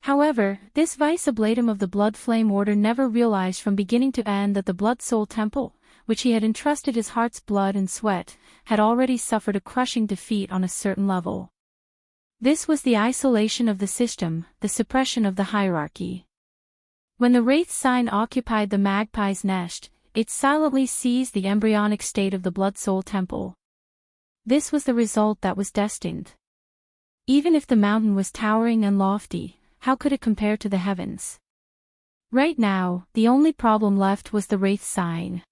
However, this vice ablatum of the Blood Flame Order never realized from beginning to end that the Blood Soul Temple, which he had entrusted his heart's blood and sweat, had already suffered a crushing defeat on a certain level. This was the isolation of the system, the suppression of the hierarchy. When the wraith sign occupied the magpie's nest, it silently seized the embryonic state of the Blood Soul Temple. This was the result that was destined. Even if the mountain was towering and lofty, how could it compare to the heavens? Right now, the only problem left was the wraith sign.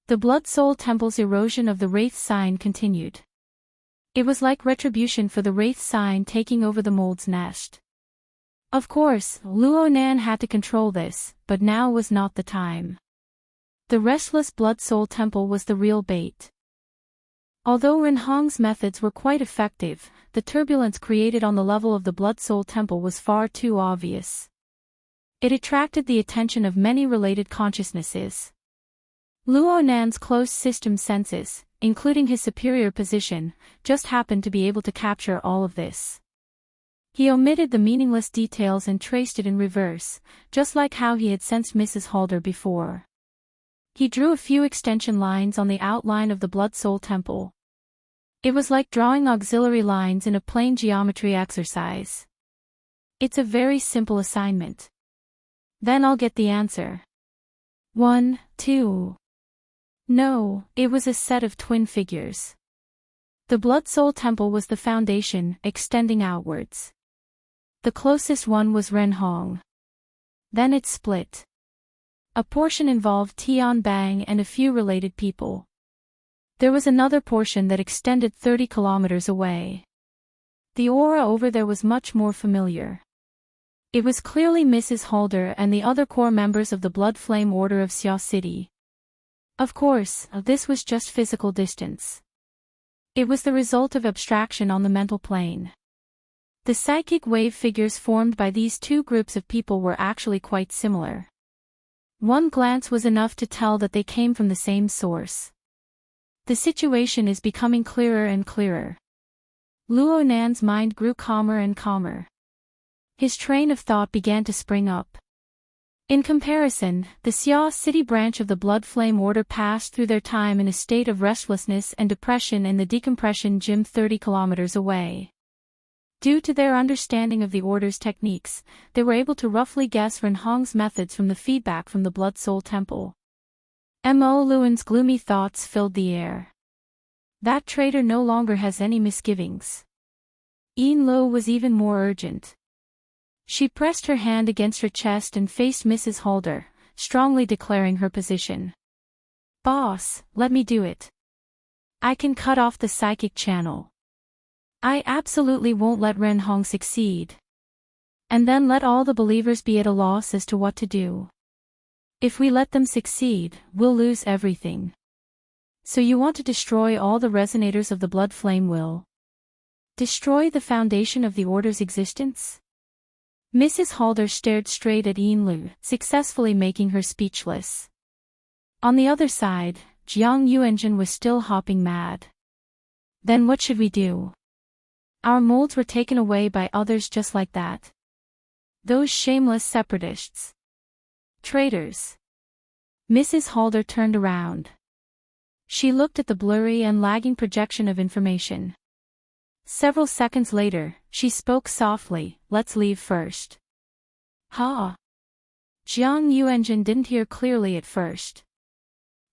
The Blood Soul Temple's erosion of the wraith sign continued. It was like retribution for the wraith sign taking over the mold's nest. Of course, Luo Nan had to control this, but now was not the time. The restless Blood Soul Temple was the real bait. Although Ren Hong's methods were quite effective, the turbulence created on the level of the Blood Soul Temple was far too obvious. It attracted the attention of many related consciousnesses. Luo Nan's closed system senses, including his superior position, just happened to be able to capture all of this. He omitted the meaningless details and traced it in reverse, just like how he had sensed Mrs. Halder before. He drew a few extension lines on the outline of the Blood Soul Temple. It was like drawing auxiliary lines in a plane geometry exercise. It's a very simple assignment. Then I'll get the answer. 1, 2. No, it was a set of twin figures. The Blood Soul Temple was the foundation, extending outwards. The closest one was Ren Hong. Then it split. A portion involved Tian Bang and a few related people. There was another portion that extended 30 kilometers away. The aura over there was much more familiar. It was clearly Mrs. Halder and the other core members of the Blood Flame Order of Xia City. Of course, this was just physical distance. It was the result of abstraction on the mental plane. The psychic wave figures formed by these two groups of people were actually quite similar. One glance was enough to tell that they came from the same source. The situation is becoming clearer and clearer. Luo Nan's mind grew calmer and calmer. His train of thought began to spring up. In comparison, the Xia City branch of the Blood Flame Order passed through their time in a state of restlessness and depression in the decompression gym 30 kilometers away. Due to their understanding of the Order's techniques, they were able to roughly guess Ren Hong's methods from the feedback from the Blood Soul Temple. Mo Luan's gloomy thoughts filled the air. That traitor no longer has any misgivings. Yin Lo was even more urgent. She pressed her hand against her chest and faced Mrs. Halder, strongly declaring her position. Boss, let me do it. I can cut off the psychic channel. I absolutely won't let Ren Hong succeed. And then let all the believers be at a loss as to what to do. If we let them succeed, we'll lose everything. So you want to destroy all the resonators of the blood flame will? Destroy the foundation of the Order's existence? Mrs. Halder stared straight at Yin Lu, successfully making her speechless. On the other side, Jiang Yuanjun was still hopping mad. Then what should we do? Our molds were taken away by others just like that. Those shameless separatists. Traitors. Mrs. Halder turned around. She looked at the blurry and lagging projection of information. Several seconds later, she spoke softly, let's leave first. Ha! Jiang Yuanjun didn't hear clearly at first.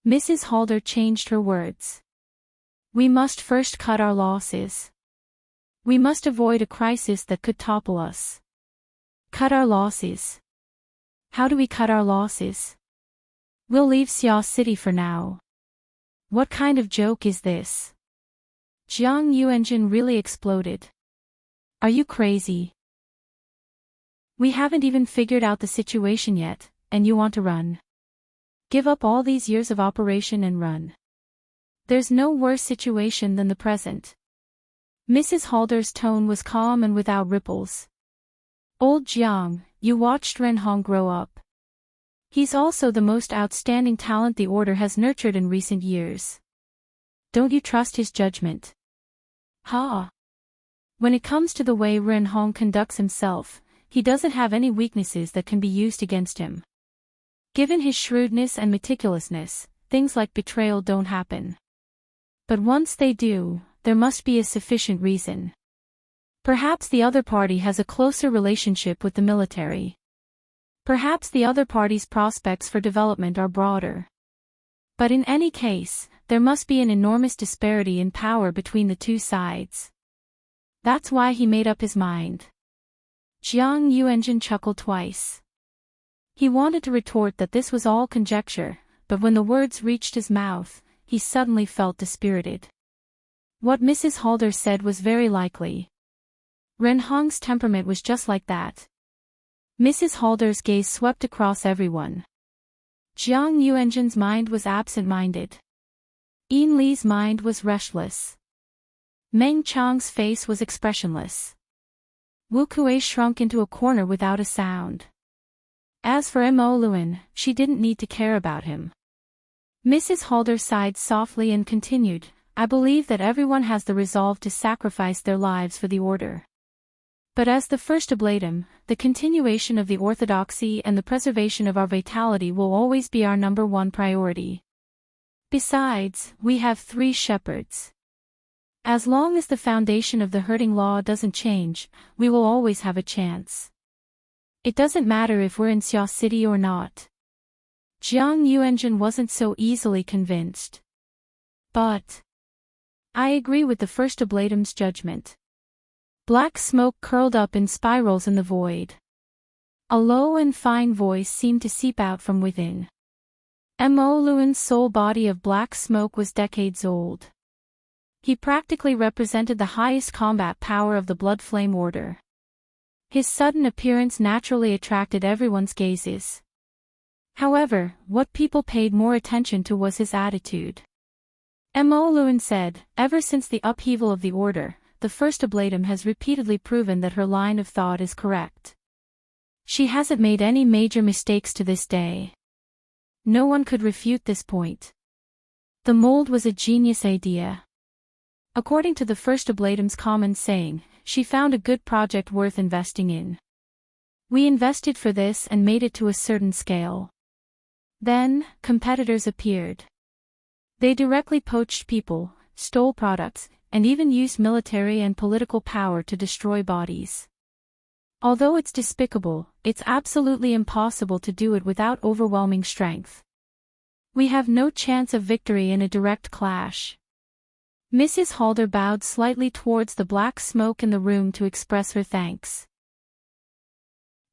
Mrs. Halder changed her words. We must first cut our losses. We must avoid a crisis that could topple us. Cut our losses. How do we cut our losses? We'll leave Xia City for now. What kind of joke is this? Jiang Yuanjun really exploded. Are you crazy? We haven't even figured out the situation yet, and you want to run. Give up all these years of operation and run. There's no worse situation than the present. Mrs. Halder's tone was calm and without ripples. Old Jiang, you watched Ren Hong grow up. He's also the most outstanding talent the Order has nurtured in recent years. Don't you trust his judgment? Ha! When it comes to the way Ren Hong conducts himself, he doesn't have any weaknesses that can be used against him. Given his shrewdness and meticulousness, things like betrayal don't happen. But once they do, there must be a sufficient reason. Perhaps the other party has a closer relationship with the military. Perhaps the other party's prospects for development are broader. But in any case, there must be an enormous disparity in power between the two sides. That's why he made up his mind. Jiang Yuanjun chuckled twice. He wanted to retort that this was all conjecture, but when the words reached his mouth, he suddenly felt dispirited. What Mrs. Halder said was very likely. Ren Hong's temperament was just like that. Mrs. Halder's gaze swept across everyone. Jiang Yuanjun's mind was absent-minded. Yin Li's mind was restless. Meng Chang's face was expressionless. Wu Kuei shrunk into a corner without a sound. As for Mo Luan, she didn't need to care about him. Mrs. Halder sighed softly and continued, I believe that everyone has the resolve to sacrifice their lives for the Order. But as the first oblatum, the continuation of the orthodoxy and the preservation of our vitality will always be our number one priority. Besides, we have 3 shepherds. As long as the foundation of the herding law doesn't change, we will always have a chance. It doesn't matter if we're in Xia City or not. Jiang Yuanjun wasn't so easily convinced. But I agree with the first oblatum's judgment. Black smoke curled up in spirals in the void. A low and fine voice seemed to seep out from within. Mo Luan's soul body of black smoke was decades old. He practically represented the highest combat power of the blood flame order. His sudden appearance naturally attracted everyone's gazes. However, what people paid more attention to was his attitude. Mo Luan said, ever since the upheaval of the order, the first oblatum has repeatedly proven that her line of thought is correct. She hasn't made any major mistakes to this day. No one could refute this point. The mold was a genius idea. According to the first oblatum's common saying, she found a good project worth investing in. We invested for this and made it to a certain scale. Then, competitors appeared. They directly poached people, stole products, and even used military and political power to destroy bodies. Although it's despicable, it's absolutely impossible to do it without overwhelming strength. We have no chance of victory in a direct clash. Mrs. Halder bowed slightly towards the black smoke in the room to express her thanks.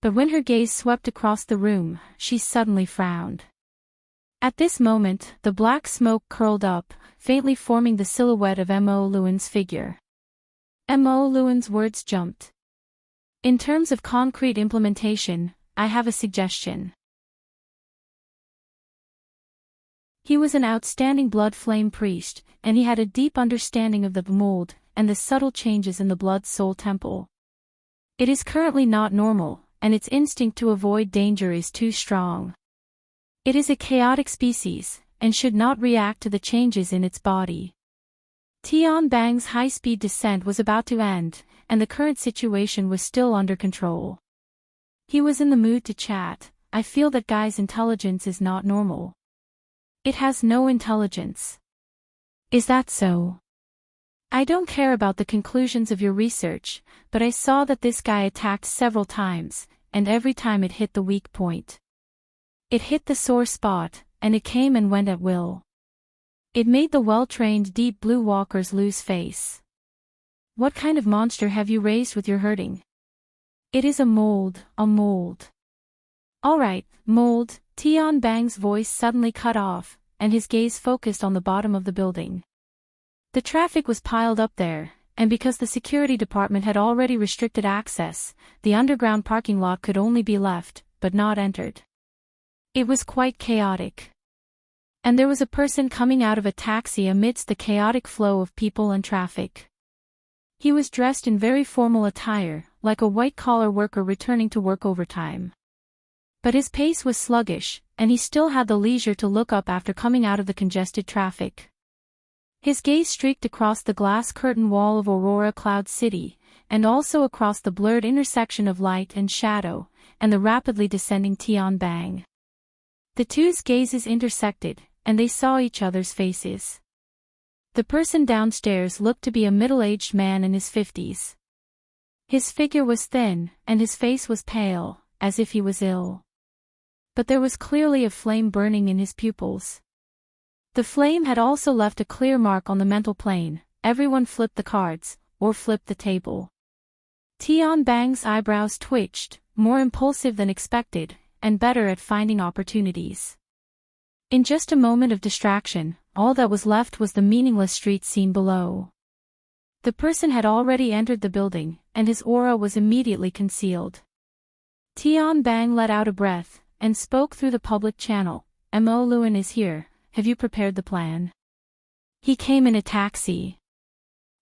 But when her gaze swept across the room, she suddenly frowned. At this moment, the black smoke curled up, faintly forming the silhouette of Mo Luan's figure. Mo Luan's words jumped. In terms of concrete implementation, I have a suggestion. He was an outstanding blood flame priest, and he had a deep understanding of the mold and the subtle changes in the blood-soul temple. It is currently not normal, and its instinct to avoid danger is too strong. It is a chaotic species, and should not react to the changes in its body. Tian Bang's high-speed descent was about to end, and the current situation was still under control. He was in the mood to chat. I feel that guy's intelligence is not normal. It has no intelligence. Is that so? I don't care about the conclusions of your research, but I saw that this guy attacked several times, and every time it hit the weak point. It hit the sore spot, and it came and went at will. It made the well-trained deep blue walkers lose face. What kind of monster have you raised with your herding? It is a mold, a mold. Alright, mold. Tian Bang's voice suddenly cut off, and his gaze focused on the bottom of the building. The traffic was piled up there, and because the security department had already restricted access, the underground parking lot could only be left, but not entered. It was quite chaotic. And there was a person coming out of a taxi amidst the chaotic flow of people and traffic. He was dressed in very formal attire, like a white-collar worker returning to work overtime. But his pace was sluggish, and he still had the leisure to look up after coming out of the congested traffic. His gaze streaked across the glass curtain wall of Aurora Cloud City, and also across the blurred intersection of light and shadow, and the rapidly descending Tian Bang. The two's gazes intersected, and they saw each other's faces. The person downstairs looked to be a middle-aged man in his 50s. His figure was thin, and his face was pale, as if he was ill. But there was clearly a flame burning in his pupils. The flame had also left a clear mark on the mental plane. Everyone flipped the cards, or flipped the table. Tian Bang's eyebrows twitched, more impulsive than expected, and better at finding opportunities. In just a moment of distraction, all that was left was the meaningless street scene below. The person had already entered the building, and his aura was immediately concealed. Tian Bang let out a breath, and spoke through the public channel. Mo Luan is here, have you prepared the plan? He came in a taxi.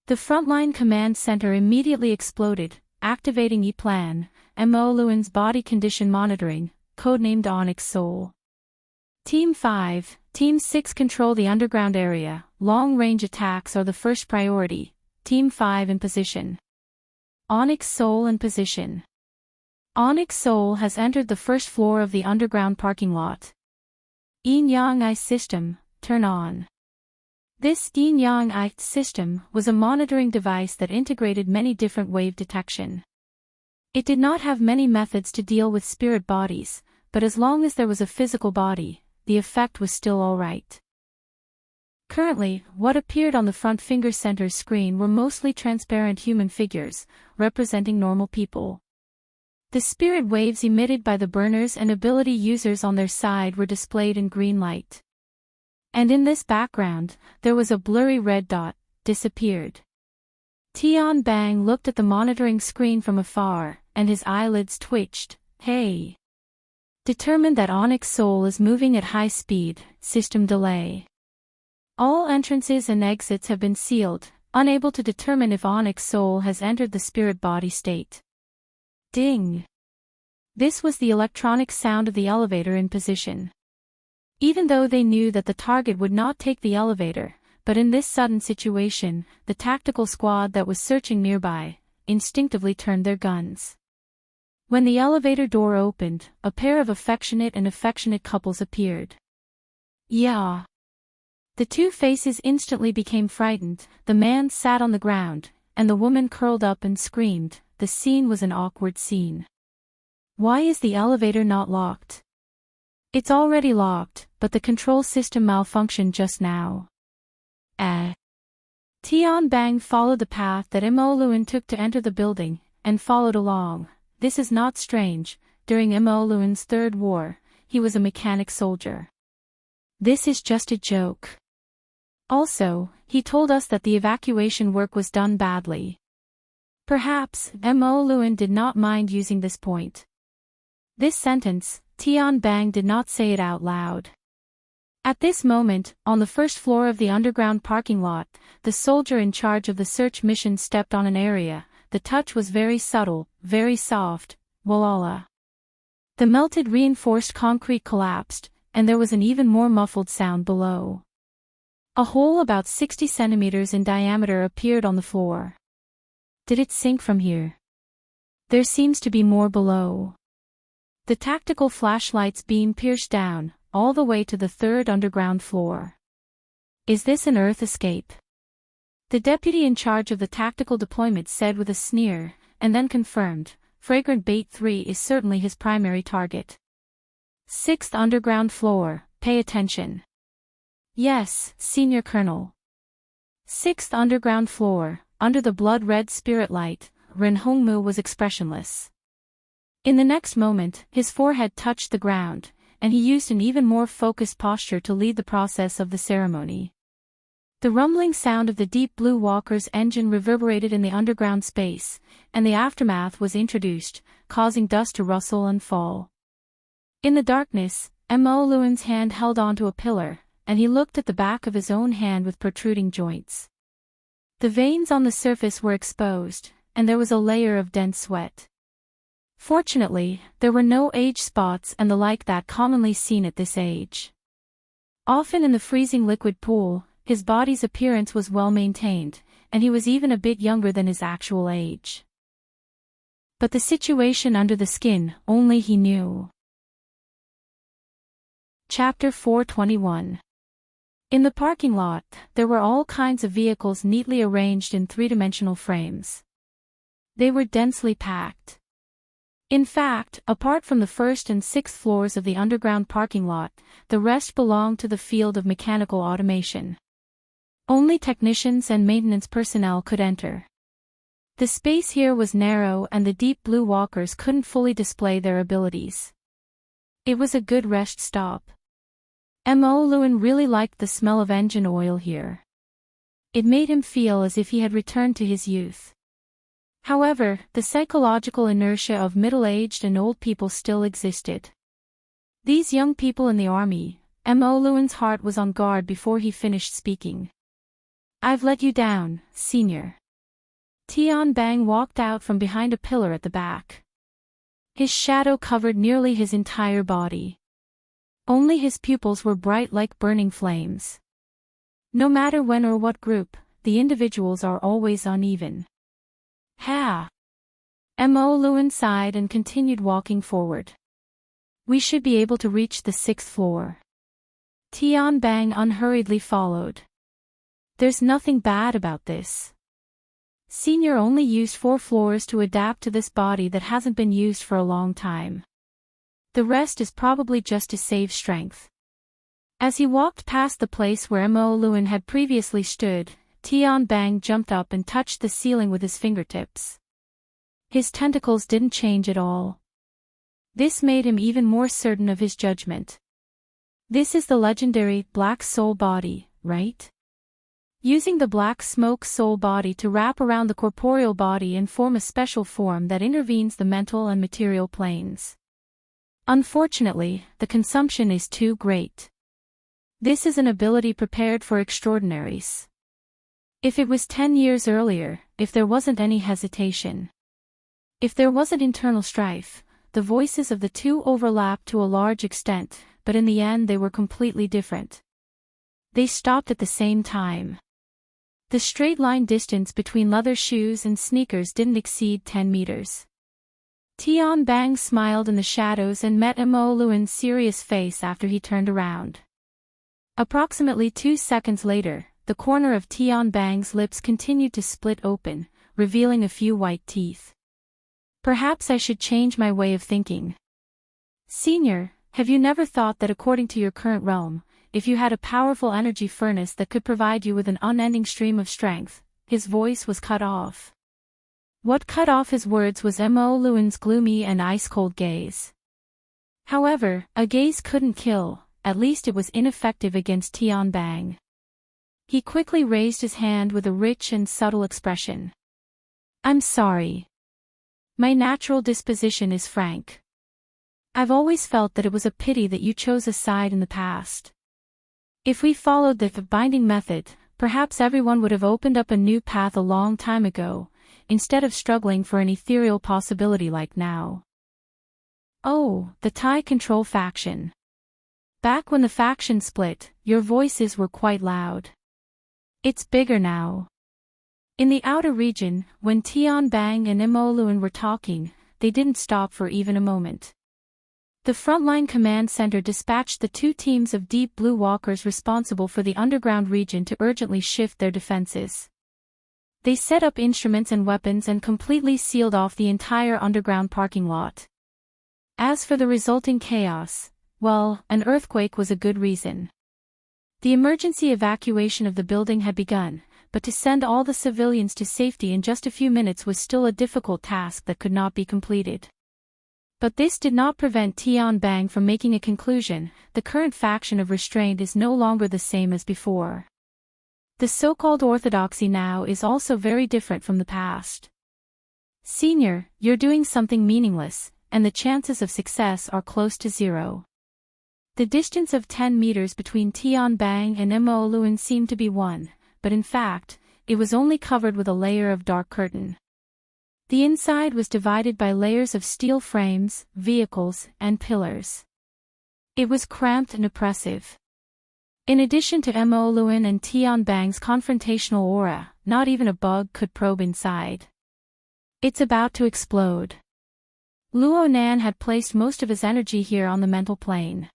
The frontline command center immediately exploded, activating E-Plan, Mo Luan's body condition monitoring, codenamed Onyx Soul. Team 5, Team 6 control the underground area. Long-range attacks are the first priority. Team 5 in position. Onyx Soul in position. Onyx Soul has entered the first floor of the underground parking lot. Yin-Yang Eye System, turn on. This Yin-Yang Eye system was a monitoring device that integrated many different wave detection. It did not have many methods to deal with spirit bodies, but as long as there was a physical body, the effect was still alright. Currently, what appeared on the front finger center screen were mostly transparent human figures, representing normal people. The spirit waves emitted by the burners and ability users on their side were displayed in green light. And in this background, there was a blurry red dot, disappeared. Tian Bang looked at the monitoring screen from afar, and his eyelids twitched. Hey! Determined that Onyx Soul is moving at high speed, system delay. All entrances and exits have been sealed, unable to determine if Onyx Soul has entered the spirit body state. Ding! This was the electronic sound of the elevator in position. Even though they knew that the target would not take the elevator, but in this sudden situation, the tactical squad that was searching nearby, instinctively turned their guns. When the elevator door opened, a pair of affectionate couples appeared. Yeah. The two faces instantly became frightened, the man sat on the ground, and the woman curled up and screamed. The scene was an awkward scene. Why is the elevator not locked? It's already locked, but the control system malfunctioned just now. Tian Bang followed the path that Mo Luan took to enter the building, and followed along. This is not strange, during Mo Luan's third war, he was a mechanic soldier. This is just a joke. Also, he told us that the evacuation work was done badly. Perhaps, Mo Luan did not mind using this point. This sentence, Tian Bang did not say it out loud. At this moment, on the first floor of the underground parking lot, the soldier in charge of the search mission stepped on an area. The touch was very subtle, very soft. Walala. The melted reinforced concrete collapsed, and there was an even more muffled sound below. A hole about 60 centimeters in diameter appeared on the floor. Did it sink from here? There seems to be more below. The tactical flashlight's beam pierced down, all the way to the third underground floor. Is this an Earth escape? The deputy in charge of the tactical deployment said with a sneer, and then confirmed, Fragrant Bait 3 is certainly his primary target. Sixth underground floor, pay attention. Yes, Senior Colonel. Sixth underground floor, under the blood-red spirit light, Ren Hongmu was expressionless. In the next moment, his forehead touched the ground, and he used an even more focused posture to lead the process of the ceremony. The rumbling sound of the Deep Blue Walker's engine reverberated in the underground space, and the aftermath was introduced, causing dust to rustle and fall. In the darkness, Mo Luan's hand held onto a pillar, and he looked at the back of his own hand with protruding joints. The veins on the surface were exposed, and there was a layer of dense sweat. Fortunately, there were no age spots and the like that commonly seen at this age. Often in the freezing liquid pool, his body's appearance was well maintained, and he was even a bit younger than his actual age. But the situation under the skin, only he knew. Chapter 421. In the parking lot, there were all kinds of vehicles neatly arranged in three-dimensional frames. They were densely packed. In fact, apart from the first and sixth floors of the underground parking lot, the rest belonged to the field of mechanical automation. Only technicians and maintenance personnel could enter. The space here was narrow and the Deep Blue Walkers couldn't fully display their abilities. It was a good rest stop. Mo Luan really liked the smell of engine oil here. It made him feel as if he had returned to his youth. However, the psychological inertia of middle-aged and old people still existed. These young people in the army, Mo Luan's heart was on guard before he finished speaking. I've let you down, Senior. Tian Bang walked out from behind a pillar at the back. His shadow covered nearly his entire body. Only his pupils were bright like burning flames. No matter when or what group, the individuals are always uneven. Ha! Mo Luan sighed and continued walking forward. We should be able to reach the 6th floor. Tian Bang unhurriedly followed. There's nothing bad about this. Senior only used 4 floors to adapt to this body that hasn't been used for a long time. The rest is probably just to save strength. As he walked past the place where Mo Luan had previously stood, Tian Bang jumped up and touched the ceiling with his fingertips. His tentacles didn't change at all. This made him even more certain of his judgment. This is the legendary Black Soul body, right? Using the Black Smoke Soul body to wrap around the corporeal body and form a special form that intervenes the mental and material planes. Unfortunately, the consumption is too great. This is an ability prepared for extraordinaries. If it was 10 years earlier, if there wasn't any hesitation, if there wasn't internal strife, the voices of the two overlapped to a large extent, but in the end they were completely different. They stopped at the same time. The straight-line distance between leather shoes and sneakers didn't exceed 10 meters. Tian Bang smiled in the shadows and met Mo Luan's serious face after he turned around. Approximately 2 seconds later, the corner of Tian Bang's lips continued to split open, revealing a few white teeth. Perhaps I should change my way of thinking. Senior, have you never thought that according to your current realm, if you had a powerful energy furnace that could provide you with an unending stream of strength? His voice was cut off. What cut off his words was Mo Luan's gloomy and ice-cold gaze. However, a gaze couldn't kill, at least it was ineffective against Tian Bang. He quickly raised his hand with a rich and subtle expression. I'm sorry. My natural disposition is frank. I've always felt that it was a pity that you chose a side in the past. If we followed the binding method, perhaps everyone would have opened up a new path a long time ago, instead of struggling for an ethereal possibility like now. Oh, the Thai control faction. Back when the faction split, your voices were quite loud. It's bigger now. In the outer region, when Tian Bang and Mo Luan were talking, they didn't stop for even a moment. The frontline command center dispatched the 2 teams of deep blue walkers responsible for the underground region to urgently shift their defenses. They set up instruments and weapons and completely sealed off the entire underground parking lot. As for the resulting chaos, well, an earthquake was a good reason. The emergency evacuation of the building had begun, but to send all the civilians to safety in just a few minutes was still a difficult task that could not be completed. But this did not prevent Tian Bang from making a conclusion: the current faction of restraint is no longer the same as before. The so-called orthodoxy now is also very different from the past. Senior, you're doing something meaningless, and the chances of success are close to 0. The distance of 10 meters between Tian Bang and Mo Luan seemed to be 1, but in fact, it was only covered with a layer of dark curtain. The inside was divided by layers of steel frames, vehicles, and pillars. It was cramped and oppressive. In addition to Mo Luan and Tian Bang's confrontational aura, not even a bug could probe inside. It's about to explode. Luo Nan had placed most of his energy here on the mental plane.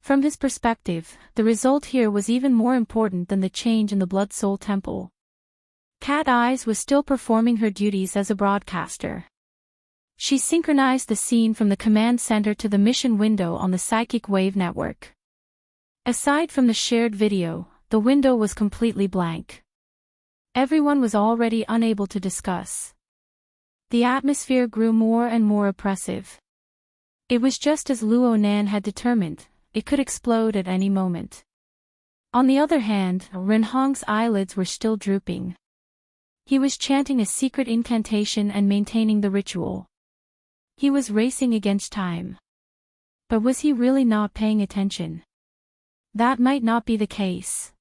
From his perspective, the result here was even more important than the change in the Blood Soul Temple. Cat Eyes was still performing her duties as a broadcaster. She synchronized the scene from the command center to the mission window on the psychic wave network. Aside from the shared video, the window was completely blank. Everyone was already unable to discuss. The atmosphere grew more and more oppressive. It was just as Luo Nan had determined: it could explode at any moment. On the other hand, Renhong's eyelids were still drooping. He was chanting a secret incantation and maintaining the ritual. He was racing against time. But was he really not paying attention? That might not be the case.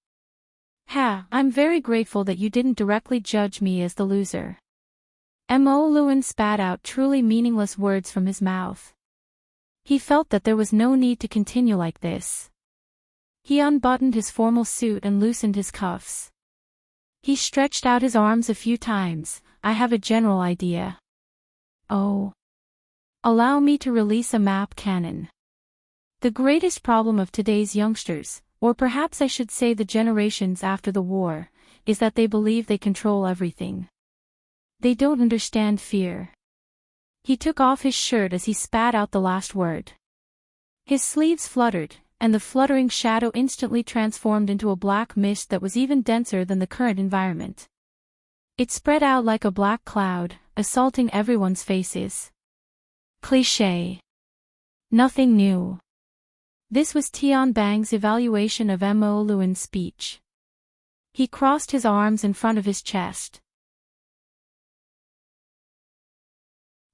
I'm very grateful that you didn't directly judge me as the loser. Mo Luan spat out truly meaningless words from his mouth. He felt that there was no need to continue like this. He unbuttoned his formal suit and loosened his cuffs. He stretched out his arms a few times. I have a general idea. Oh. Allow me to release a map cannon. The greatest problem of today's youngsters, or perhaps I should say the generations after the war, is that they believe they control everything. They don't understand fear. He took off his shirt as he spat out the last word. His sleeves fluttered, and the fluttering shadow instantly transformed into a black mist that was even denser than the current environment. It spread out like a black cloud, assaulting everyone's faces. Cliché. Nothing new. This was Tian Bang's evaluation of Mo Luan's speech. He crossed his arms in front of his chest.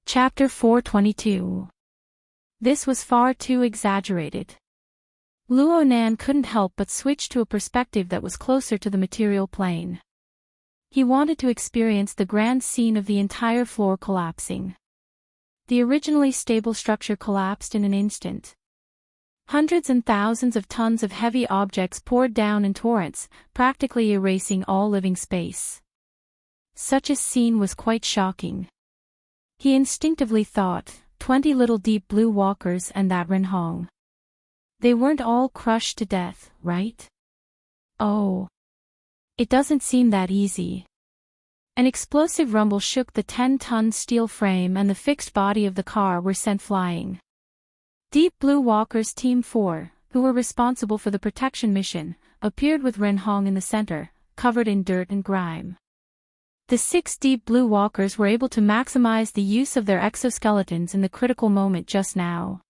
Chapter 422. This was far too exaggerated. Luo Nan couldn't help but switch to a perspective that was closer to the material plane. He wanted to experience the grand scene of the entire floor collapsing. The originally stable structure collapsed in an instant. Hundreds and thousands of tons of heavy objects poured down in torrents, practically erasing all living space. Such a scene was quite shocking. He instinctively thought, 20 little deep blue walkers and that Ren Hong. They weren't all crushed to death, right? Oh. It doesn't seem that easy. An explosive rumble shook the 10-ton steel frame and the fixed body of the car were sent flying. Deep Blue Walkers Team 4, who were responsible for the protection mission, appeared with Ren Hong in the center, covered in dirt and grime. The 6 Deep Blue Walkers were able to maximize the use of their exoskeletons in the critical moment just now.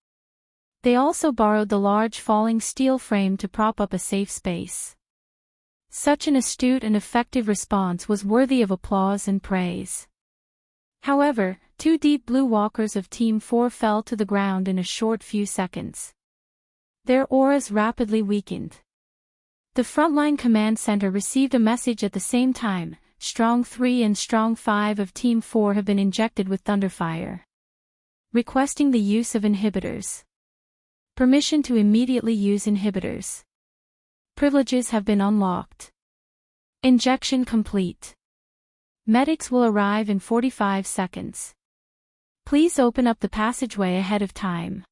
They also borrowed the large falling steel frame to prop up a safe space. Such an astute and effective response was worthy of applause and praise. However, 2 Deep Blue Walkers of Team 4 fell to the ground in a short few seconds. Their auras rapidly weakened. The frontline command center received a message at the same time. Strong 3 and Strong 5 of Team 4 have been injected with Thunderfire. Requesting the use of inhibitors. Permission to immediately use inhibitors. Privileges have been unlocked. Injection complete. Medics will arrive in 45 seconds. Please open up the passageway ahead of time.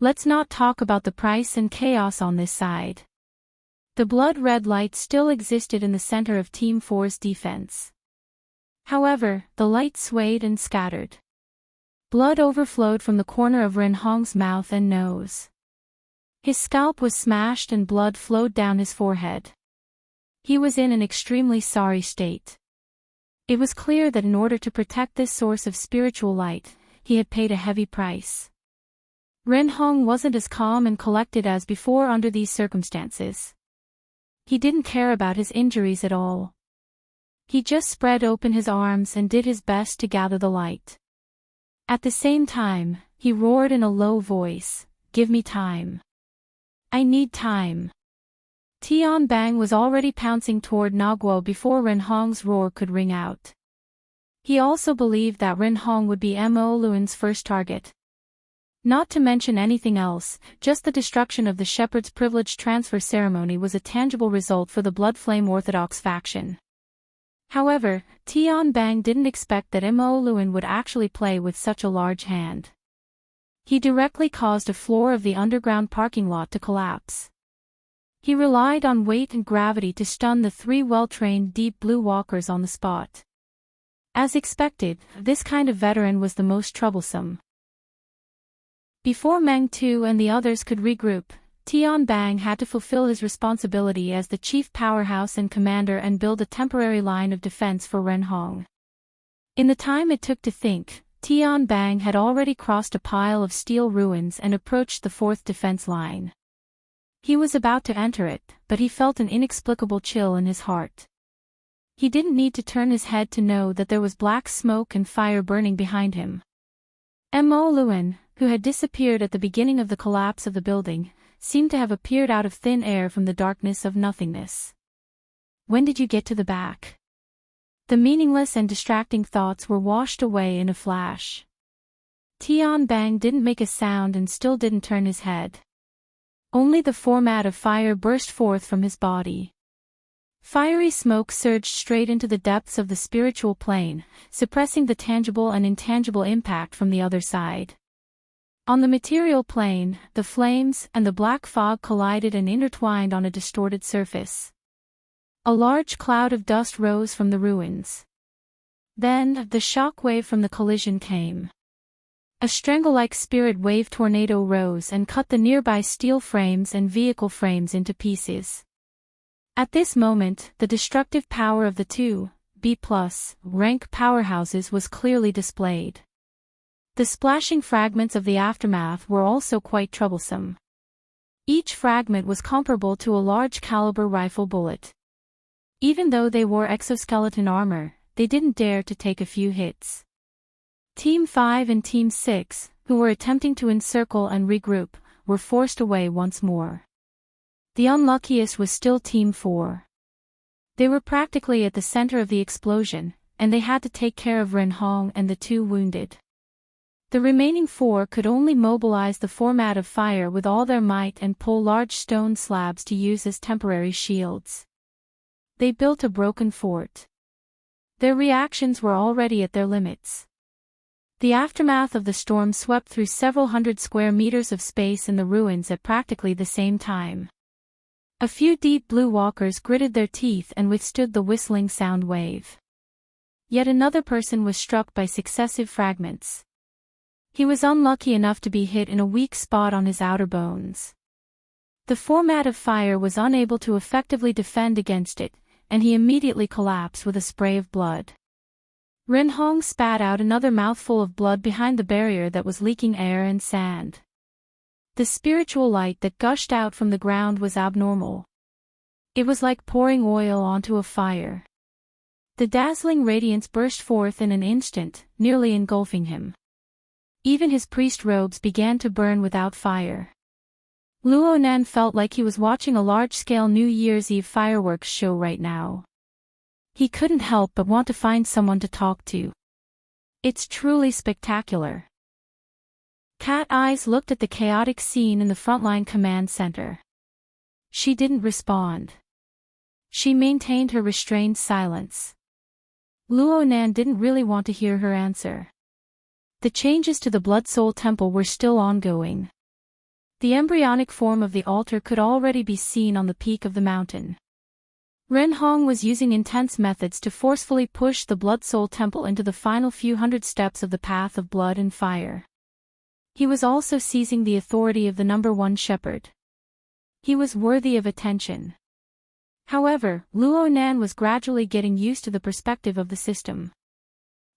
Let's not talk about the price and chaos on this side. The blood-red light still existed in the center of Team 4's defense. However, the light swayed and scattered. Blood overflowed from the corner of Ren Hong's mouth and nose. His scalp was smashed and blood flowed down his forehead. He was in an extremely sorry state. It was clear that in order to protect this source of spiritual light, he had paid a heavy price. Ren Hong wasn't as calm and collected as before under these circumstances. He didn't care about his injuries at all. He just spread open his arms and did his best to gather the light. At the same time, he roared in a low voice, "Give me time. I need time." Tian Bang was already pouncing toward Naguo before Ren Hong's roar could ring out. He also believed that Ren Hong would be Mo Luan's first target. Not to mention anything else, just the destruction of the Shepherd's Privilege transfer ceremony was a tangible result for the Bloodflame Orthodox faction. However, Tian Bang didn't expect that Mo Luan would actually play with such a large hand. He directly caused a floor of the underground parking lot to collapse. He relied on weight and gravity to stun the 3 well-trained Deep Blue Walkers on the spot. As expected, this kind of veteran was the most troublesome. Before Meng Tu and the others could regroup, Tian Bang had to fulfill his responsibility as the chief powerhouse and commander and build a temporary line of defense for Ren Hong. In the time it took to think, Tian Bang had already crossed a pile of steel ruins and approached the 4th defense line. He was about to enter it, but he felt an inexplicable chill in his heart. He didn't need to turn his head to know that there was black smoke and fire burning behind him. Mo Luan, who had disappeared at the beginning of the collapse of the building, seemed to have appeared out of thin air from the darkness of nothingness. When did you get to the back? The meaningless and distracting thoughts were washed away in a flash. Tian Bang didn't make a sound and still didn't turn his head. Only the format of fire burst forth from his body. Fiery smoke surged straight into the depths of the spiritual plane, suppressing the tangible and intangible impact from the other side. On the material plane, the flames and the black fog collided and intertwined on a distorted surface. A large cloud of dust rose from the ruins. Then, the shock wave from the collision came. A strangle-like spirit wave tornado rose and cut the nearby steel frames and vehicle frames into pieces. At this moment, the destructive power of the two B+ rank powerhouses was clearly displayed. The splashing fragments of the aftermath were also quite troublesome. Each fragment was comparable to a large-caliber rifle bullet. Even though they wore exoskeleton armor, they didn't dare to take a few hits. Team 5 and Team 6, who were attempting to encircle and regroup, were forced away once more. The unluckiest was still Team 4. They were practically at the center of the explosion, and they had to take care of Ren Hong and the two wounded. The remaining 4 could only mobilize the format of fire with all their might and pull large stone slabs to use as temporary shields. They built a broken fort. Their reactions were already at their limits. The aftermath of the storm swept through several hundred square meters of space in the ruins at practically the same time. A few deep blue walkers gritted their teeth and withstood the whistling sound wave. Yet another person was struck by successive fragments. He was unlucky enough to be hit in a weak spot on his outer bones. The format of fire was unable to effectively defend against it, and he immediately collapsed with a spray of blood. Ren Hong spat out another mouthful of blood behind the barrier that was leaking air and sand. The spiritual light that gushed out from the ground was abnormal. It was like pouring oil onto a fire. The dazzling radiance burst forth in an instant, nearly engulfing him. Even his priest robes began to burn without fire. Luo Nan felt like he was watching a large-scale New Year's Eve fireworks show right now. He couldn't help but want to find someone to talk to. It's truly spectacular. Cat Eyes looked at the chaotic scene in the frontline command center. She didn't respond. She maintained her restrained silence. Luo Nan didn't really want to hear her answer. The changes to the Blood Soul Temple were still ongoing. The embryonic form of the altar could already be seen on the peak of the mountain. Ren Hong was using intense methods to forcefully push the Blood Soul Temple into the final few hundred steps of the path of blood and fire. He was also seizing the authority of the number 1 shepherd. He was worthy of attention. However, Luo Nan was gradually getting used to the perspective of the system.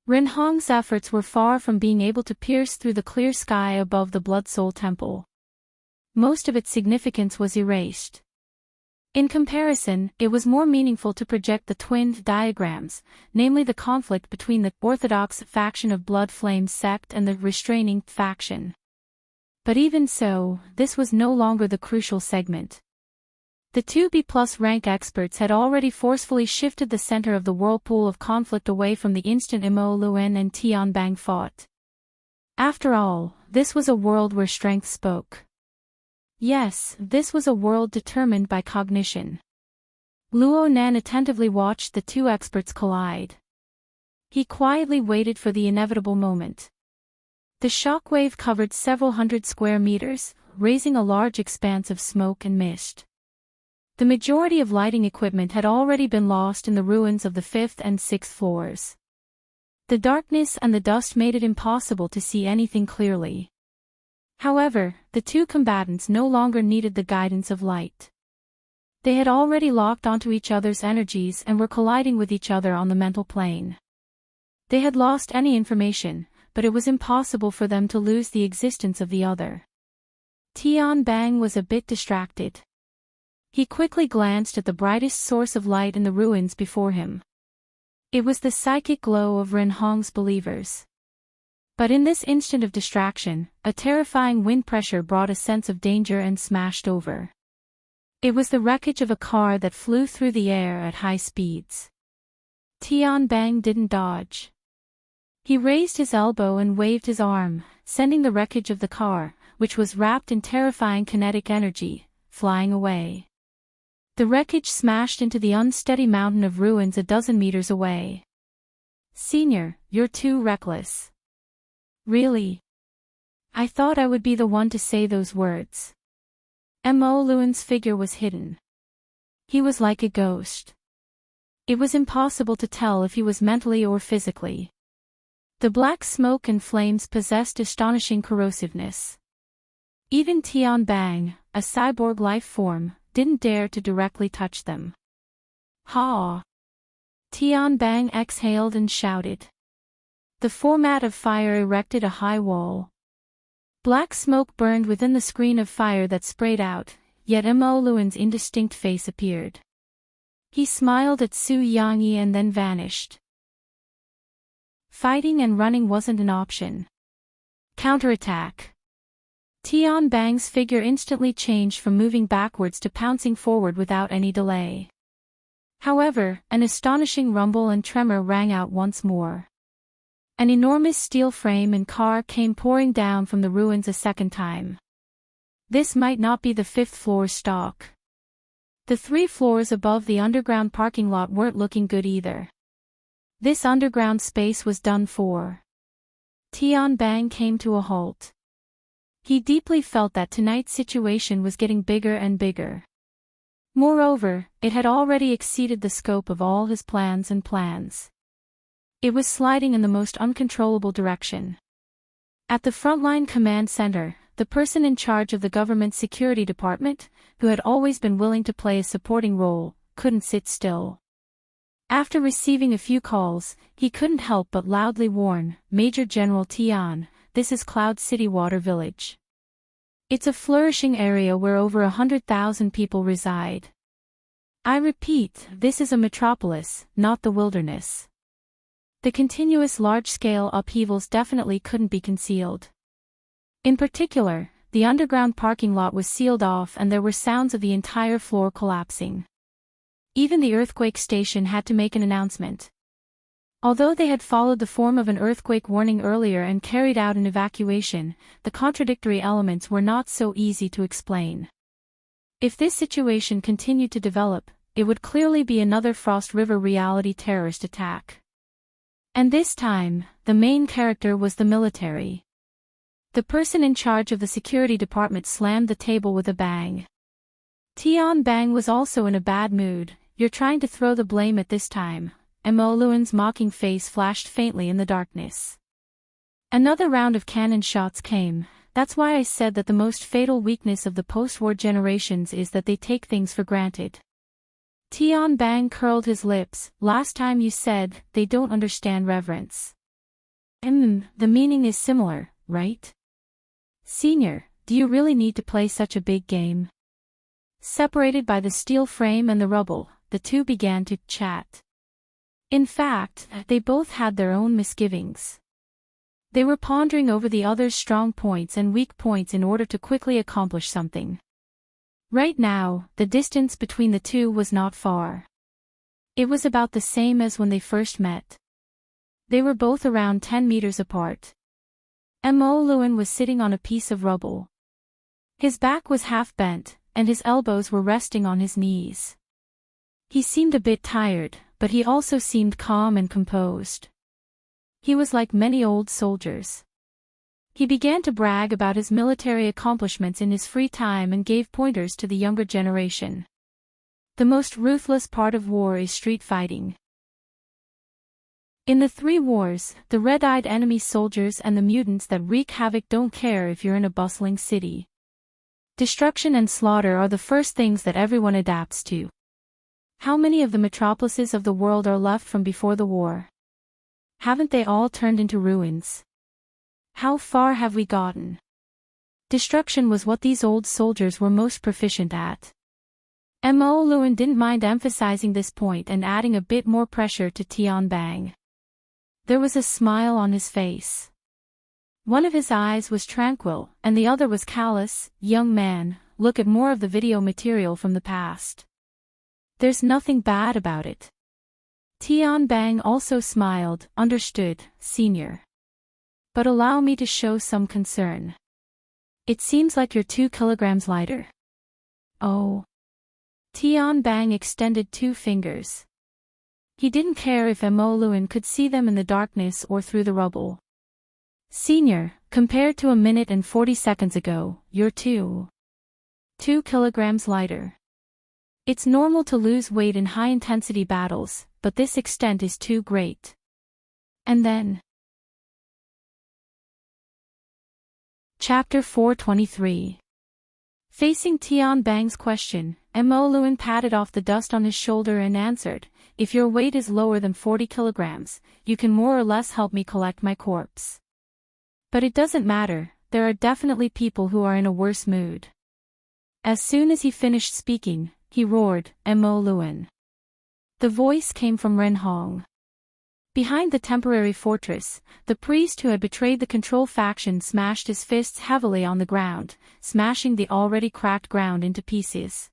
Ren Hong's efforts were far from being able to pierce through the clear sky above the Blood Soul Temple. Most of its significance was erased. In comparison, it was more meaningful to project the twinned diagrams, namely the conflict between the orthodox faction of Blood Flame sect and the restraining faction. But even so, this was no longer the crucial segment. The two B+ rank experts had already forcefully shifted the center of the whirlpool of conflict away from the instant Mo Luen and Tian Bang fought. After all, this was a world where strength spoke. Yes, this was a world determined by cognition. Luo Nan attentively watched the two experts collide. He quietly waited for the inevitable moment. The shockwave covered several hundred square meters, raising a large expanse of smoke and mist. The majority of lighting equipment had already been lost in the ruins of the 5th and 6th floors. The darkness and the dust made it impossible to see anything clearly. However, the two combatants no longer needed the guidance of light. They had already locked onto each other's energies and were colliding with each other on the mental plane. They had lost any information, but it was impossible for them to lose the existence of the other. Tian Bang was a bit distracted. He quickly glanced at the brightest source of light in the ruins before him. It was the psychic glow of Ren Hong's believers. But in this instant of distraction, a terrifying wind pressure brought a sense of danger and smashed over. It was the wreckage of a car that flew through the air at high speeds. Tian Bang didn't dodge. He raised his elbow and waved his arm, sending the wreckage of the car, which was wrapped in terrifying kinetic energy, flying away. The wreckage smashed into the unsteady mountain of ruins a dozen meters away. Senior, you're too reckless. Really? I thought I would be the one to say those words. Mo Luan's figure was hidden. He was like a ghost. It was impossible to tell if he was mentally or physically. The black smoke and flames possessed astonishing corrosiveness. Even Tian Bang, a cyborg life form, didn't dare to directly touch them. Ha! Tian Bang exhaled and shouted. The format of fire erected a high wall. Black smoke burned within the screen of fire that sprayed out, yet Mo Luan's indistinct face appeared. He smiled at Su Yangyi and then vanished. Fighting and running wasn't an option. Counterattack. Tian Bang's figure instantly changed from moving backwards to pouncing forward without any delay. However, an astonishing rumble and tremor rang out once more. An enormous steel frame and car came pouring down from the ruins a second time. This might not be the fifth floor's stock. The 3 floors above the underground parking lot weren't looking good either. This underground space was done for. Tian Bang came to a halt. He deeply felt that tonight's situation was getting bigger and bigger. Moreover, it had already exceeded the scope of all his plans. It was sliding in the most uncontrollable direction. At the frontline command center, the person in charge of the government security department, who had always been willing to play a supporting role, couldn't sit still. After receiving a few calls, he couldn't help but loudly warn, Major General Tian, this is Cloud City Water Village. It's a flourishing area where over 100,000 people reside. I repeat, this is a metropolis, not the wilderness. The continuous large-scale upheavals definitely couldn't be concealed. In particular, the underground parking lot was sealed off and there were sounds of the entire floor collapsing. Even the earthquake station had to make an announcement. Although they had followed the form of an earthquake warning earlier and carried out an evacuation, the contradictory elements were not so easy to explain. If this situation continued to develop, it would clearly be another Frost River reality terrorist attack. And this time, the main character was the military. The person in charge of the security department slammed the table with a bang. Tian Bang was also in a bad mood. You're trying to throw the blame at this time. Mo Luan's mocking face flashed faintly in the darkness. Another round of cannon shots came. That's why I said that the most fatal weakness of the post-war generations is that they take things for granted. Tian Bang curled his lips. Last time you said, they don't understand reverence. The meaning is similar, right? Senior, do you really need to play such a big game? Separated by the steel frame and the rubble, the two began to chat. In fact, they both had their own misgivings. They were pondering over the other's strong points and weak points in order to quickly accomplish something. Right now, the distance between the two was not far. It was about the same as when they first met. They were both around 10 meters apart. Mo Luan was sitting on a piece of rubble. His back was half bent, and his elbows were resting on his knees. He seemed a bit tired, but he also seemed calm and composed. He was like many old soldiers. He began to brag about his military accomplishments in his free time and gave pointers to the younger generation. The most ruthless part of war is street fighting. In the 3 wars, the red-eyed enemy soldiers and the mutants that wreak havoc don't care if you're in a bustling city. Destruction and slaughter are the first things that everyone adapts to. How many of the metropolises of the world are left from before the war? Haven't they all turned into ruins? How far have we gotten? Destruction was what these old soldiers were most proficient at. Mo Luan didn't mind emphasizing this point and adding a bit more pressure to Tian Bang. There was a smile on his face. One of his eyes was tranquil, and the other was callous. Young man, look at more of the video material from the past. There's nothing bad about it. Tian Bang also smiled. Understood, senior. But allow me to show some concern. It seems like you're 2 kilograms lighter. Oh. Tian Bang extended 2 fingers. He didn't care if Mo Luan could see them in the darkness or through the rubble. Senior, compared to a minute and 40 seconds ago, you're 2 kilograms lighter. It's normal to lose weight in high-intensity battles, but this extent is too great. And then. Chapter 423. Facing Tian Bang's question, Mo Luan patted off the dust on his shoulder and answered, if your weight is lower than 40 kilograms, you can more or less help me collect my corpse. But it doesn't matter, there are definitely people who are in a worse mood. As soon as he finished speaking, he roared, Mo Luan. The voice came from Ren Hong. Behind the temporary fortress, the priest who had betrayed the control faction smashed his fists heavily on the ground, smashing the already cracked ground into pieces.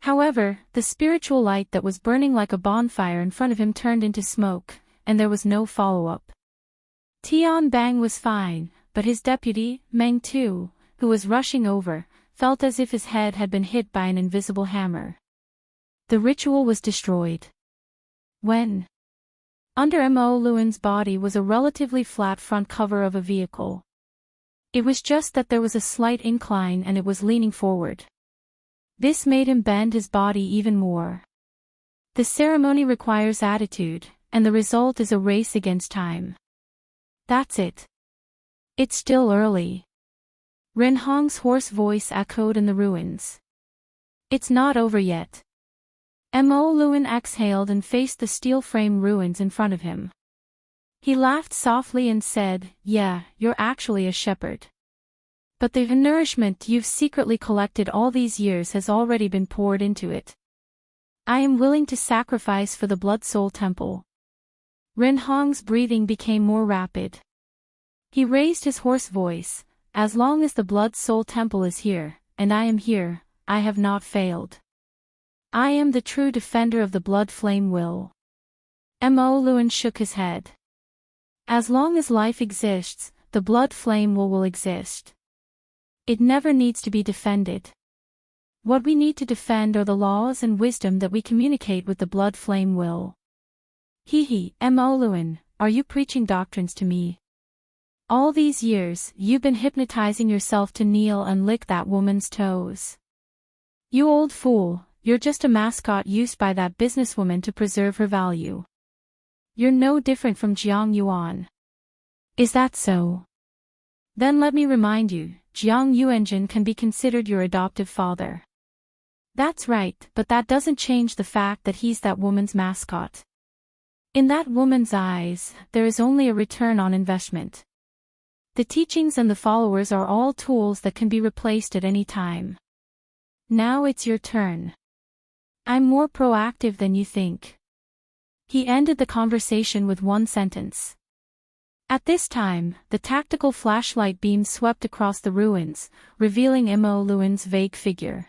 However, the spiritual light that was burning like a bonfire in front of him turned into smoke, and there was no follow-up. Tian Bang was fine, but his deputy, Meng Tu, who was rushing over, felt as if his head had been hit by an invisible hammer. The ritual was destroyed. When? Under Mo Luan's body was a relatively flat front cover of a vehicle. It was just that there was a slight incline and it was leaning forward. This made him bend his body even more. The ceremony requires attitude, and the result is a race against time. That's it. It's still early. Ren Hong's hoarse voice echoed in the ruins. It's not over yet. Mo Luan exhaled and faced the steel frame ruins in front of him. He laughed softly and said, yeah, you're actually a shepherd. But the nourishment you've secretly collected all these years has already been poured into it. I am willing to sacrifice for the Blood Soul Temple. Ren Hong's breathing became more rapid. He raised his hoarse voice, as long as the Blood Soul Temple is here, and I am here, I have not failed. I am the true defender of the blood flame will. Mo Luan shook his head. As long as life exists, the blood flame will exist. It never needs to be defended. What we need to defend are the laws and wisdom that we communicate with the blood flame will. Mo Luan, are you preaching doctrines to me? All these years, you've been hypnotizing yourself to kneel and lick that woman's toes. You old fool. You're just a mascot used by that businesswoman to preserve her value. You're no different from Jiang Yuan. Is that so? Then let me remind you, Jiang Yuanjin can be considered your adoptive father. That's right, but that doesn't change the fact that he's that woman's mascot. In that woman's eyes, there is only a return on investment. The teachings and the followers are all tools that can be replaced at any time. Now it's your turn. I'm more proactive than you think. He ended the conversation with one sentence. At this time, the tactical flashlight beam swept across the ruins, revealing Mo Luan's vague figure.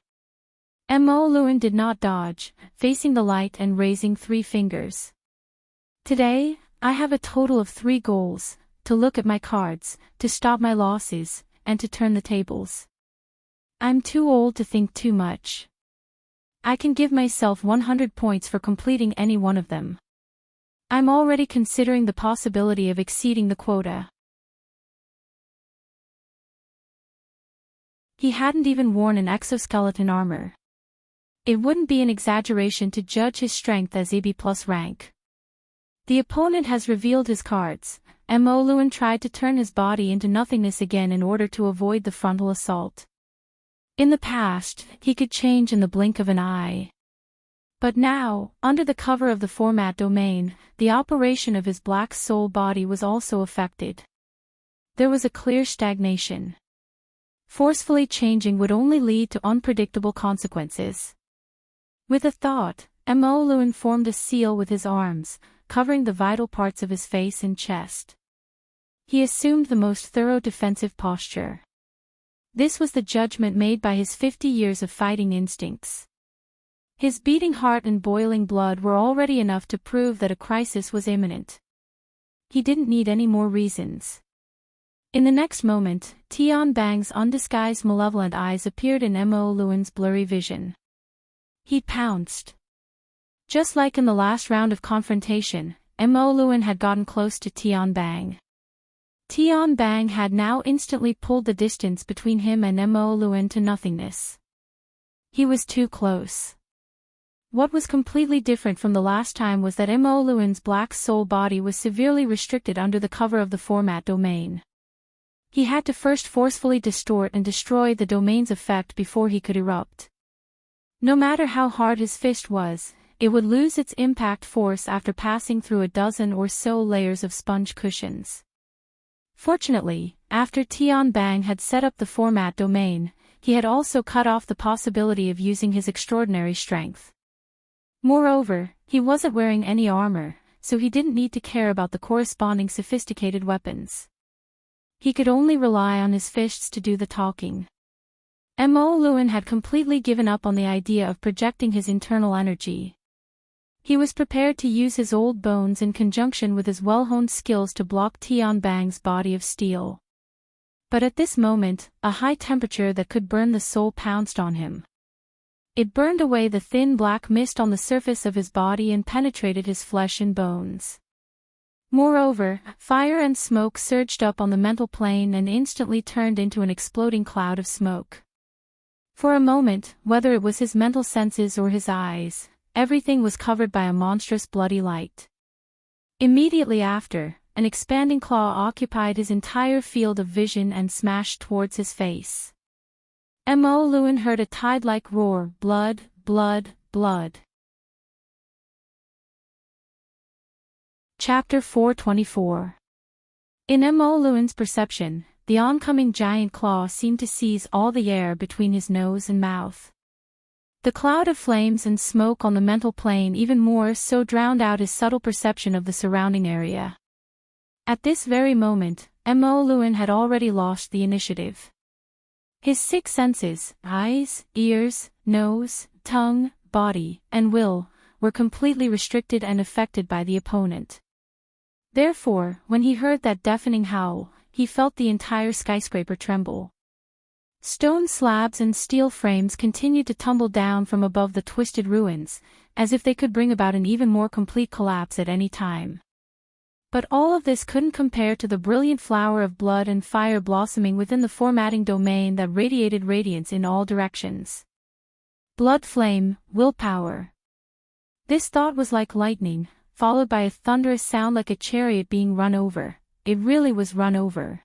Mo Luan did not dodge, facing the light and raising 3 fingers. Today, I have a total of 3 goals: to look at my cards, to stop my losses, and to turn the tables. I'm too old to think too much. I can give myself 100 points for completing any one of them. I'm already considering the possibility of exceeding the quota. He hadn't even worn an exoskeleton armor. It wouldn't be an exaggeration to judge his strength as AB+ rank. The opponent has revealed his cards. Mo Luan tried to turn his body into nothingness again in order to avoid the frontal assault. In the past, he could change in the blink of an eye. But now, under the cover of the format domain, the operation of his black soul body was also affected. There was a clear stagnation. Forcefully changing would only lead to unpredictable consequences. With a thought, Mo Luan formed a seal with his arms, covering the vital parts of his face and chest. He assumed the most thorough defensive posture. This was the judgment made by his 50 years of fighting instincts. His beating heart and boiling blood were already enough to prove that a crisis was imminent. He didn't need any more reasons. In the next moment, Tian Bang's undisguised malevolent eyes appeared in Mo Luan's blurry vision. He pounced. Just like in the last round of confrontation, Mo Luan had gotten close to Tian Bang. Tian Bang had now instantly pulled the distance between him and Mo Luan to nothingness. He was too close. What was completely different from the last time was that Mo Luan's black soul body was severely restricted under the cover of the format domain. He had to first forcefully distort and destroy the domain's effect before he could erupt. No matter how hard his fist was, it would lose its impact force after passing through a dozen or so layers of sponge cushions. Fortunately, after Tian Bang had set up the format domain, he had also cut off the possibility of using his extraordinary strength. Moreover, he wasn't wearing any armor, so he didn't need to care about the corresponding sophisticated weapons. He could only rely on his fists to do the talking. Mo Luan had completely given up on the idea of projecting his internal energy. He was prepared to use his old bones in conjunction with his well-honed skills to block Tian Bang's body of steel. But at this moment, a high temperature that could burn the soul pounced on him. It burned away the thin black mist on the surface of his body and penetrated his flesh and bones. Moreover, fire and smoke surged up on the mental plane and instantly turned into an exploding cloud of smoke. For a moment, whether it was his mental senses or his eyes, everything was covered by a monstrous bloody light. Immediately after, an expanding claw occupied his entire field of vision and smashed towards his face. Mo Luan heard a tide-like roar, blood, blood, blood. Chapter 424. In Mo Luan's perception, the oncoming giant claw seemed to seize all the air between his nose and mouth. The cloud of flames and smoke on the mental plane even more so drowned out his subtle perception of the surrounding area. At this very moment, Mo Luan had already lost the initiative. His six senses, eyes, ears, nose, tongue, body, and will, were completely restricted and affected by the opponent. Therefore, when he heard that deafening howl, he felt the entire skyscraper tremble. Stone slabs and steel frames continued to tumble down from above the twisted ruins, as if they could bring about an even more complete collapse at any time. But all of this couldn't compare to the brilliant flower of blood and fire blossoming within the formatting domain that radiated radiance in all directions. Blood flame, willpower. This thought was like lightning, followed by a thunderous sound like a chariot being run over. It really was run over.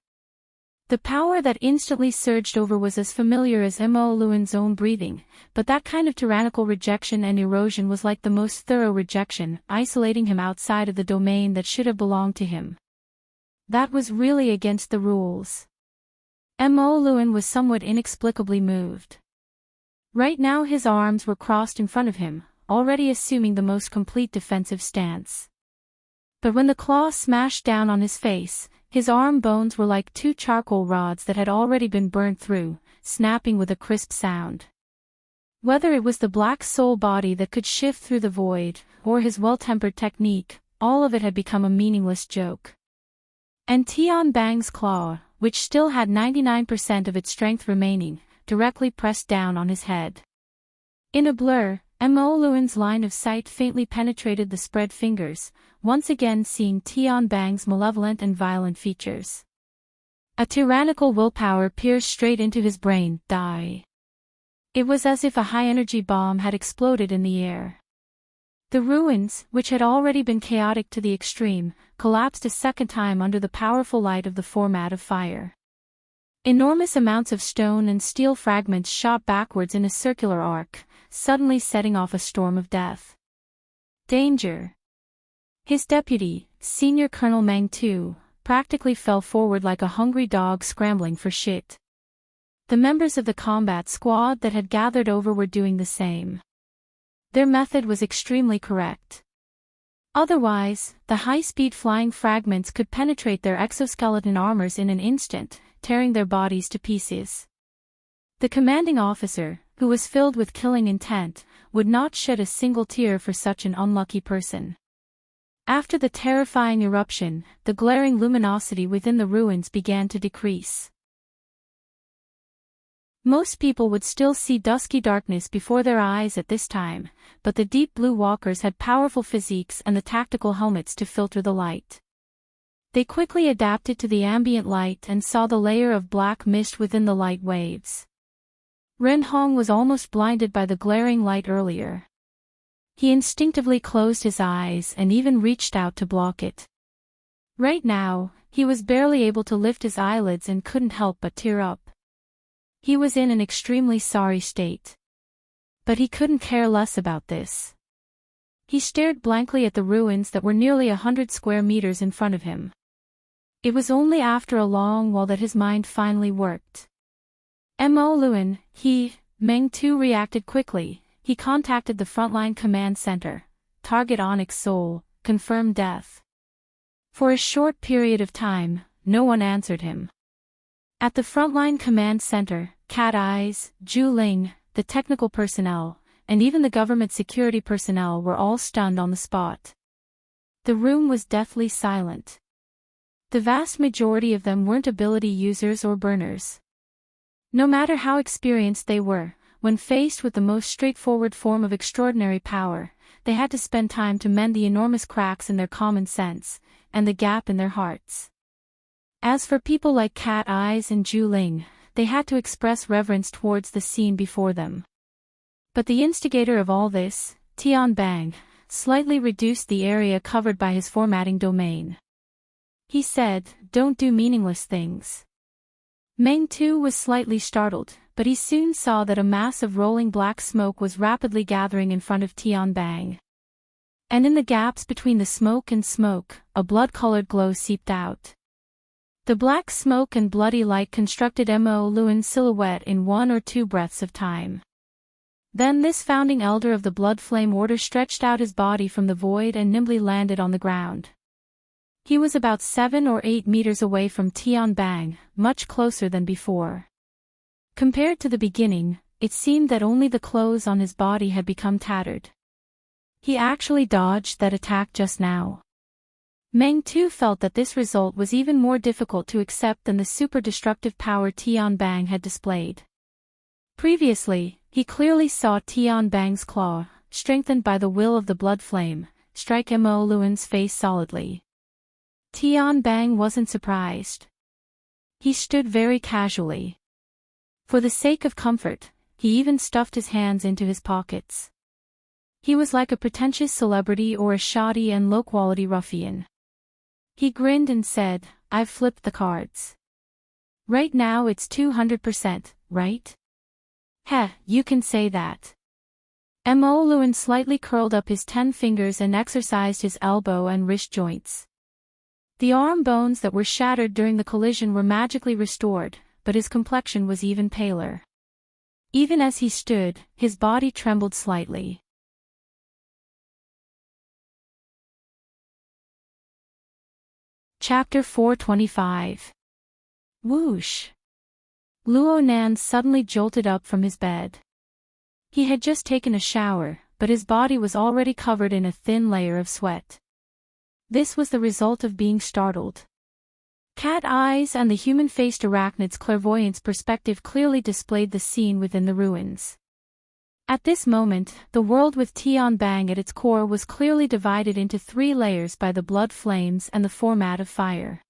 The power that instantly surged over was as familiar as Mo Luan's own breathing, but that kind of tyrannical rejection and erosion was like the most thorough rejection, isolating him outside of the domain that should have belonged to him. That was really against the rules. Mo Luan was somewhat inexplicably moved. Right now his arms were crossed in front of him, already assuming the most complete defensive stance. But when the claw smashed down on his face, his arm bones were like two charcoal rods that had already been burned through, snapping with a crisp sound. Whether it was the black soul body that could shift through the void, or his well-tempered technique, all of it had become a meaningless joke. And Tian Bang's claw, which still had 99% of its strength remaining, directly pressed down on his head. In a blur, Mo Luan's line of sight faintly penetrated the spread fingers, once again seeing Tian Bang's malevolent and violent features. A tyrannical willpower pierced straight into his brain, die. It was as if a high-energy bomb had exploded in the air. The ruins, which had already been chaotic to the extreme, collapsed a second time under the powerful light of the format of fire. Enormous amounts of stone and steel fragments shot backwards in a circular arc, suddenly setting off a storm of death. Danger! His deputy, Senior Colonel Meng Tu, practically fell forward like a hungry dog scrambling for shit. The members of the combat squad that had gathered over were doing the same. Their method was extremely correct. Otherwise, the high-speed flying fragments could penetrate their exoskeleton armors in an instant, tearing their bodies to pieces. The commanding officer, who was filled with killing intent, would not shed a single tear for such an unlucky person. After the terrifying eruption, the glaring luminosity within the ruins began to decrease. Most people would still see dusky darkness before their eyes at this time, but the deep blue walkers had powerful physiques and the tactical helmets to filter the light. They quickly adapted to the ambient light and saw the layer of black mist within the light waves. Ren Hong was almost blinded by the glaring light earlier. He instinctively closed his eyes and even reached out to block it. Right now, he was barely able to lift his eyelids and couldn't help but tear up. He was in an extremely sorry state. But he couldn't care less about this. He stared blankly at the ruins that were nearly 100 square meters in front of him. It was only after a long while that his mind finally worked. Mo Luan, Meng Tu reacted quickly. He contacted the frontline command center. Target Onyx Soul, confirm death. For a short period of time, no one answered him. At the frontline command center, Cat Eyes, Zhu Ling, the technical personnel, and even the government security personnel were all stunned on the spot. The room was deathly silent. The vast majority of them weren't ability users or burners. No matter how experienced they were, when faced with the most straightforward form of extraordinary power, they had to spend time to mend the enormous cracks in their common sense, and the gap in their hearts. As for people like Cat Eyes and Zhu Ling, they had to express reverence towards the scene before them. But the instigator of all this, Tian Bang, slightly reduced the area covered by his formatting domain. He said, "Don't do meaningless things." Meng Tu was slightly startled, but he soon saw that a mass of rolling black smoke was rapidly gathering in front of Tian Bang. And in the gaps between the smoke and smoke, a blood-colored glow seeped out. The black smoke and bloody light constructed Mo Luan's silhouette in 1 or 2 breaths of time. Then this founding elder of the blood flame order stretched out his body from the void and nimbly landed on the ground. He was about 7 or 8 meters away from Tian Bang, much closer than before. Compared to the beginning, it seemed that only the clothes on his body had become tattered. He actually dodged that attack just now. Meng Tu felt that this result was even more difficult to accept than the super-destructive power Tian Bang had displayed. Previously, he clearly saw Tian Bang's claw, strengthened by the will of the blood flame, strike Mo Luan's face solidly. Tian Bang wasn't surprised. He stood very casually. For the sake of comfort, he even stuffed his hands into his pockets. He was like a pretentious celebrity or a shoddy and low-quality ruffian. He grinned and said, "I've flipped the cards. Right now it's 200%, right?" "Heh, you can say that." Mo Luan slightly curled up his 10 fingers and exercised his elbow and wrist joints. The arm bones that were shattered during the collision were magically restored, but his complexion was even paler. Even as he stood, his body trembled slightly. Chapter 425. Whoosh! Luo Nan suddenly jolted up from his bed. He had just taken a shower, but his body was already covered in a thin layer of sweat. This was the result of being startled. Cat Eyes and the human-faced arachnid's clairvoyance perspective clearly displayed the scene within the ruins. At this moment, the world with Tian Bang at its core was clearly divided into 3 layers by the blood flames and the format of fire.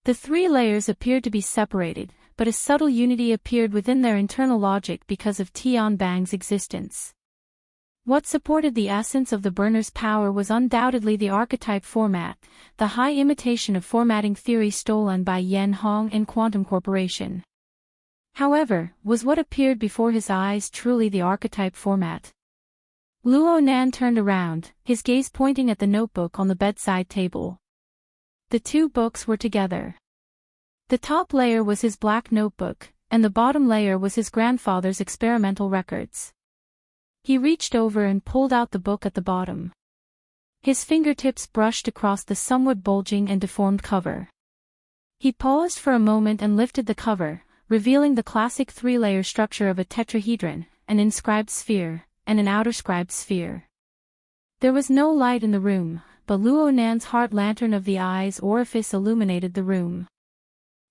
The 3 layers appeared to be separated, but a subtle unity appeared within their internal logic because of Tian Bang's existence. What supported the essence of the burner's power was undoubtedly the archetype format, the high imitation of formatting theory stolen by Yen Hong and Quantum Corporation. However, was what appeared before his eyes truly the archetype format? Luo Nan turned around, his gaze pointing at the notebook on the bedside table. The 2 books were together. The top layer was his black notebook, and the bottom layer was his grandfather's experimental records. He reached over and pulled out the book at the bottom. His fingertips brushed across the somewhat bulging and deformed cover. He paused for a moment and lifted the cover, revealing the classic 3-layer structure of a tetrahedron, an inscribed sphere, and an outer-scribed sphere. There was no light in the room, but Luo Nan's heart lantern of the eye's orifice illuminated the room.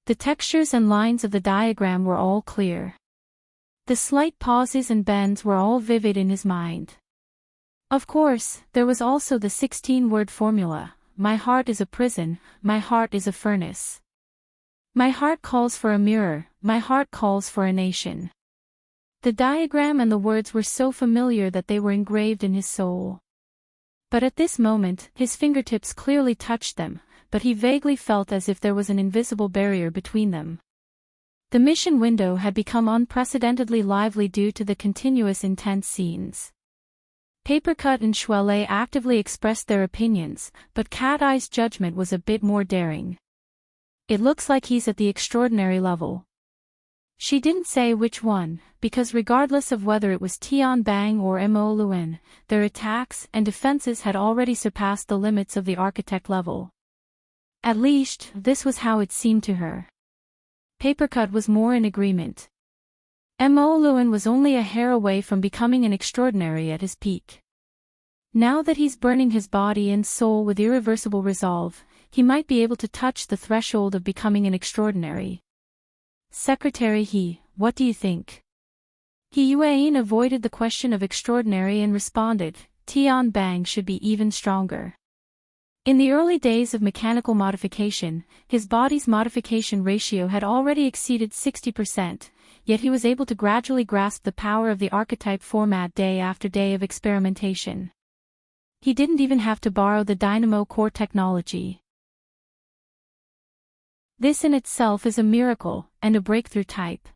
The textures and lines of the diagram were all clear. The slight pauses and bends were all vivid in his mind. Of course, there was also the 16-word formula: my heart is a prison, my heart is a furnace. My heart calls for a mirror, my heart calls for a nation. The diagram and the words were so familiar that they were engraved in his soul. But at this moment, his fingertips clearly touched them, but he vaguely felt as if there was an invisible barrier between them. The mission window had become unprecedentedly lively due to the continuous intense scenes. Papercut and Schwelle actively expressed their opinions, but Cat Eye's judgment was a bit more daring. It looks like he's at the extraordinary level. She didn't say which one, because regardless of whether it was Tian Bang or Mo Luen, their attacks and defenses had already surpassed the limits of the architect level. At least, this was how it seemed to her. Papercut was more in agreement. Mo Luen was only a hair away from becoming an extraordinary at his peak. Now that he's burning his body and soul with irreversible resolve, he might be able to touch the threshold of becoming an extraordinary. Secretary He, what do you think? He Yuan avoided the question of extraordinary and responded, Tian Bang should be even stronger. In the early days of mechanical modification, his body's modification ratio had already exceeded 60%, yet he was able to gradually grasp the power of the archetype format day after day of experimentation. He didn't even have to borrow the Dynamo core technology. This in itself is a miracle, and a breakthrough type.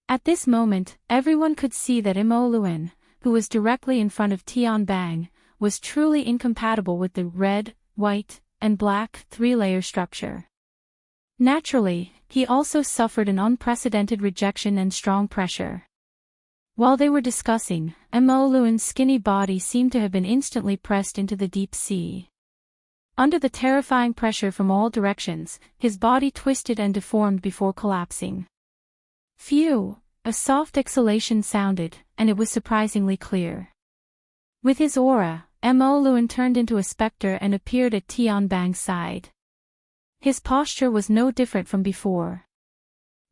At this moment, everyone could see that Mo Luen, who was directly in front of Tian Bang, was truly incompatible with the red, white, and black three-layer structure. Naturally, he also suffered an unprecedented rejection and strong pressure. While they were discussing, Mo Luen's skinny body seemed to have been instantly pressed into the deep sea. Under the terrifying pressure from all directions, his body twisted and deformed before collapsing. Phew! A soft exhalation sounded, and it was surprisingly clear. With his aura, Mo Luen turned into a specter and appeared at Tian Bang's side. His posture was no different from before.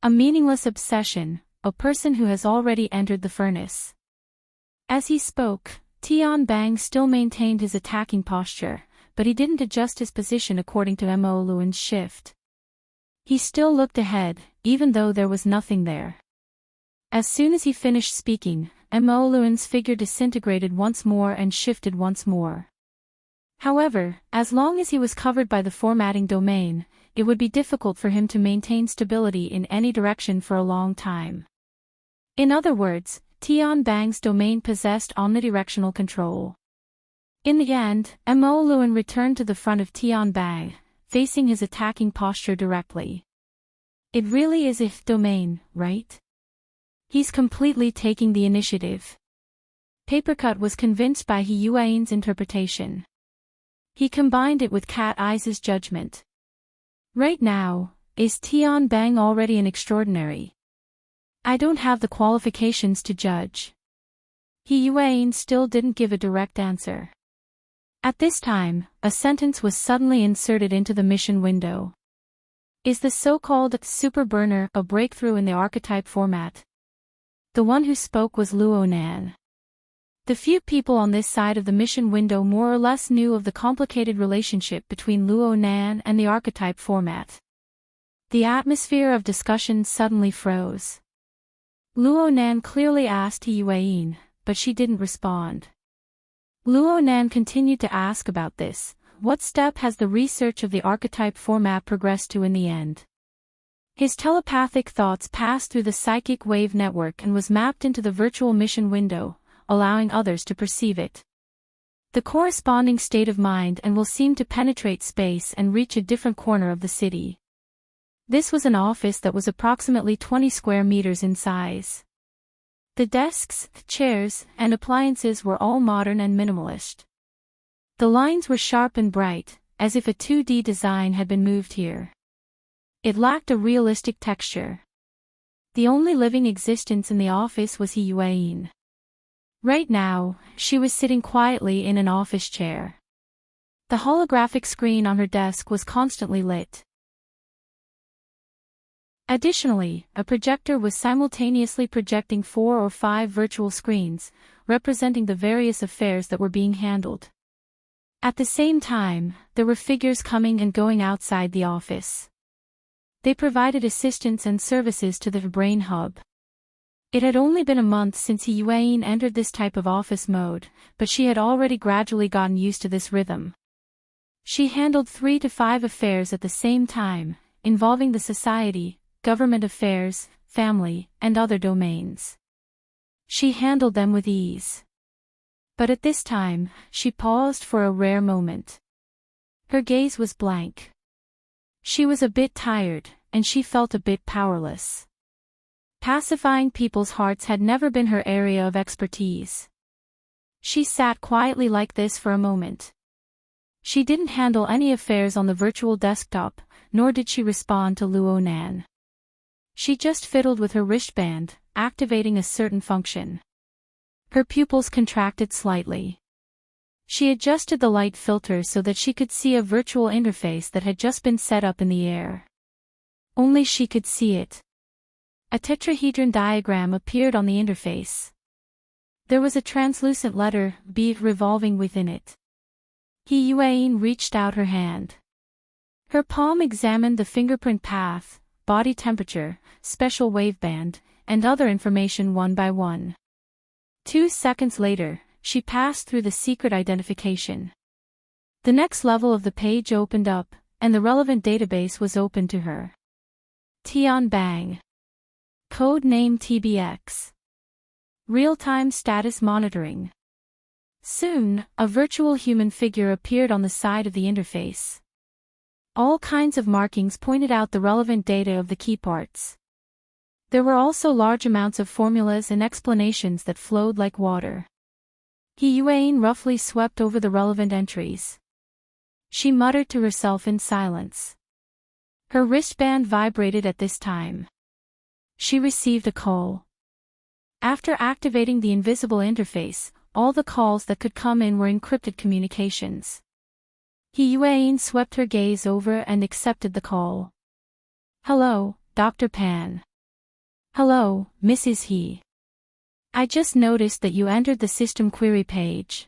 A meaningless obsession, a person who has already entered the furnace. As he spoke, Tian Bang still maintained his attacking posture, but he didn't adjust his position according to Mo Luen's shift. He still looked ahead, even though there was nothing there. As soon as he finished speaking, Mo Luen's figure disintegrated once more and shifted once more. However, as long as he was covered by the formatting domain, it would be difficult for him to maintain stability in any direction for a long time. In other words, Tian Bang's domain possessed omnidirectional control. In the end, Mo Luen returned to the front of Tian Bang, facing his attacking posture directly. It really is his domain, right? He's completely taking the initiative. Papercut was convinced by He Yuan's interpretation. He combined it with Cat Eye's judgment. Right now, is Tian Bang already an extraordinary? I don't have the qualifications to judge. He Yuan still didn't give a direct answer. At this time, a sentence was suddenly inserted into the mission window. Is the so-called super burner a breakthrough in the archetype format? The one who spoke was Luo Nan. The few people on this side of the mission window more or less knew of the complicated relationship between Luo Nan and the archetype format. The atmosphere of discussion suddenly froze. Luo Nan clearly asked He Yuan, but she didn't respond. Luo Nan continued to ask about this. What step has the research of the archetype format progressed to in the end? His telepathic thoughts passed through the psychic wave network and was mapped into the virtual mission window, allowing others to perceive it. The corresponding state of mind and will seem to penetrate space and reach a different corner of the city. This was an office that was approximately 20 square meters in size. The desks, chairs, and appliances were all modern and minimalist. The lines were sharp and bright, as if a 2D design had been moved here. It lacked a realistic texture. The only living existence in the office was He Yuan. Right now, she was sitting quietly in an office chair. The holographic screen on her desk was constantly lit. Additionally, a projector was simultaneously projecting 4 or 5 virtual screens, representing the various affairs that were being handled. At the same time, there were figures coming and going outside the office. They provided assistance and services to the brain hub. It had only been a month since Yuan entered this type of office mode, but she had already gradually gotten used to this rhythm. She handled 3 to 5 affairs at the same time, involving the society, government affairs, family, and other domains. She handled them with ease. But at this time, she paused for a rare moment. Her gaze was blank. She was a bit tired, and she felt a bit powerless. Pacifying people's hearts had never been her area of expertise. She sat quietly like this for a moment. She didn't handle any affairs on the virtual desktop, nor did she respond to Luo Nan. She just fiddled with her wristband, activating a certain function. Her pupils contracted slightly. She adjusted the light filter so that she could see a virtual interface that had just been set up in the air. Only she could see it. A tetrahedron diagram appeared on the interface. There was a translucent letter B revolving within it. Yuan reached out her hand. Her palm examined the fingerprint path, body temperature, special waveband, and other information one by one. 2 seconds later, she passed through the secret identification. The next level of the page opened up, and the relevant database was open to her. Tian Bang. Code name TBX. Real-time status monitoring. Soon, a virtual human figure appeared on the side of the interface. All kinds of markings pointed out the relevant data of the key parts. There were also large amounts of formulas and explanations that flowed like water. Yuan roughly swept over the relevant entries. She muttered to herself in silence. Her wristband vibrated at this time. She received a call. After activating the invisible interface, all the calls that could come in were encrypted communications. Yuan swept her gaze over and accepted the call. Hello, Dr. Pan. Hello, Mrs. He. I just noticed that you entered the system query page.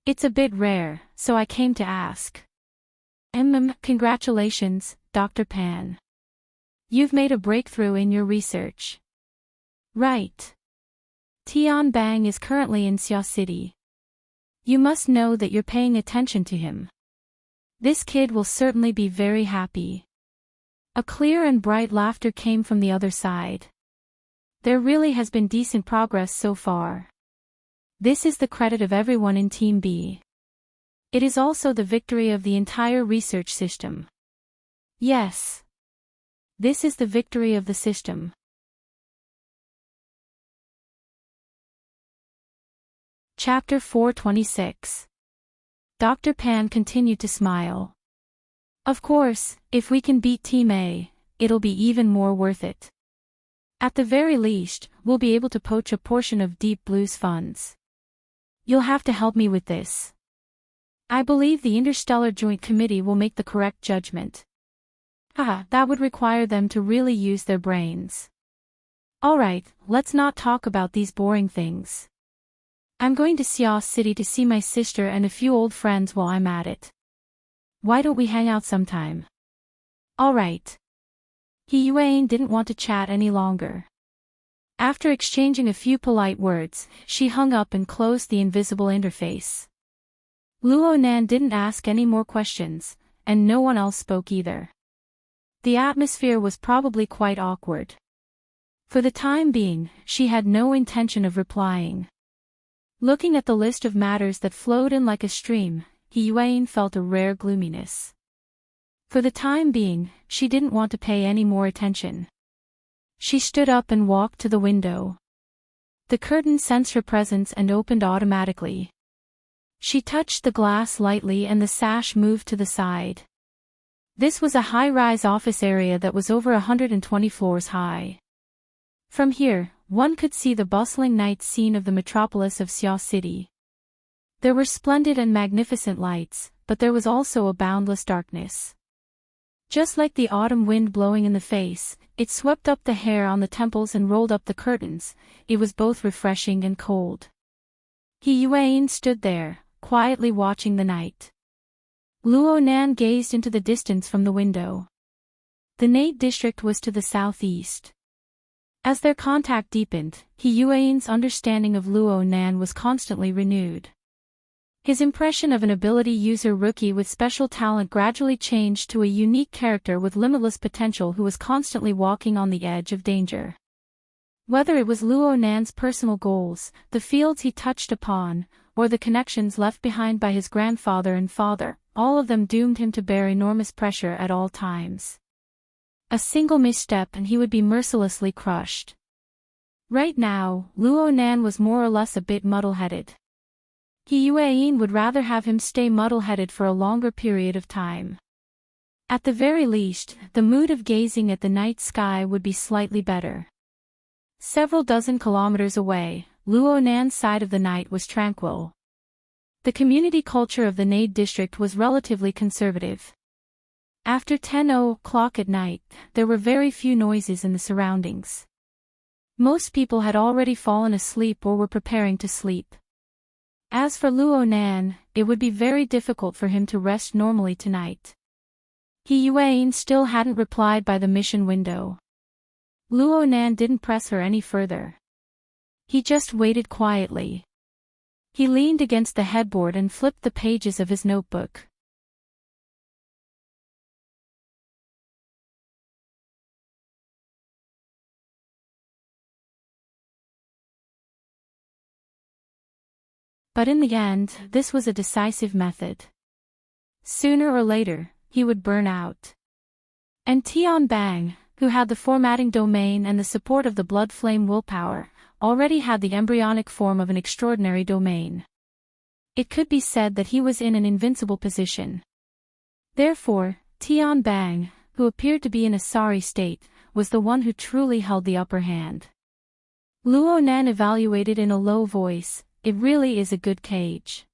It's a bit rare, so I came to ask. Congratulations, Dr. Pan. You've made a breakthrough in your research. Right. Tian Bang is currently in Xia City. You must know that you're paying attention to him. This kid will certainly be very happy. A clear and bright laughter came from the other side. There really has been decent progress so far. This is the credit of everyone in Team B. It is also the victory of the entire research system. Yes. This is the victory of the system. Chapter 426. Dr. Pan continued to smile. Of course, if we can beat Team A, it'll be even more worth it. At the very least, we'll be able to poach a portion of Deep Blue's funds. You'll have to help me with this. I believe the Interstellar Joint Committee will make the correct judgment. That would require them to really use their brains. Alright, let's not talk about these boring things. I'm going to Xia City to see my sister and a few old friends while I'm at it. Why don't we hang out sometime? Alright. Yuan didn't want to chat any longer. After exchanging a few polite words, she hung up and closed the invisible interface. Luo Nan didn't ask any more questions, and no one else spoke either. The atmosphere was probably quite awkward. For the time being, she had no intention of replying. Looking at the list of matters that flowed in like a stream, Yuan felt a rare gloominess. For the time being, she didn't want to pay any more attention. She stood up and walked to the window. The curtain sensed her presence and opened automatically. She touched the glass lightly and the sash moved to the side. This was a high-rise office area that was over 120 floors high. From here, one could see the bustling night scene of the metropolis of Xia City. There were splendid and magnificent lights, but there was also a boundless darkness. Just like the autumn wind blowing in the face, it swept up the hair on the temples and rolled up the curtains. It was both refreshing and cold. Heir stood there, quietly watching the night. Luo Nan gazed into the distance from the window. The Nate district was to the southeast. As their contact deepened, Heir's understanding of Luo Nan was constantly renewed. His impression of an ability user rookie with special talent gradually changed to a unique character with limitless potential who was constantly walking on the edge of danger. Whether it was Luo Nan's personal goals, the fields he touched upon, or the connections left behind by his grandfather and father, all of them doomed him to bear enormous pressure at all times. A single misstep and he would be mercilessly crushed. Right now, Luo Nan was more or less a bit muddle-headed. Heir would rather have him stay muddle-headed for a longer period of time. At the very least, the mood of gazing at the night sky would be slightly better. Several dozen kilometers away, Luo Nan's side of the night was tranquil. The community culture of the Nade district was relatively conservative. After 10:00 at night, there were very few noises in the surroundings. Most people had already fallen asleep or were preparing to sleep. As for Luo Nan, it would be very difficult for him to rest normally tonight. Heir still hadn't replied by the mission window. Luo Nan didn't press her any further. He just waited quietly. He leaned against the headboard and flipped the pages of his notebook. But in the end, this was a decisive method. Sooner or later, he would burn out. And Tian Bang, who had the formatting domain and the support of the blood flame willpower, already had the embryonic form of an extraordinary domain. It could be said that he was in an invincible position. Therefore, Tian Bang, who appeared to be in a sorry state, was the one who truly held the upper hand. Luo Nan evaluated in a low voice, "It really is a good cage."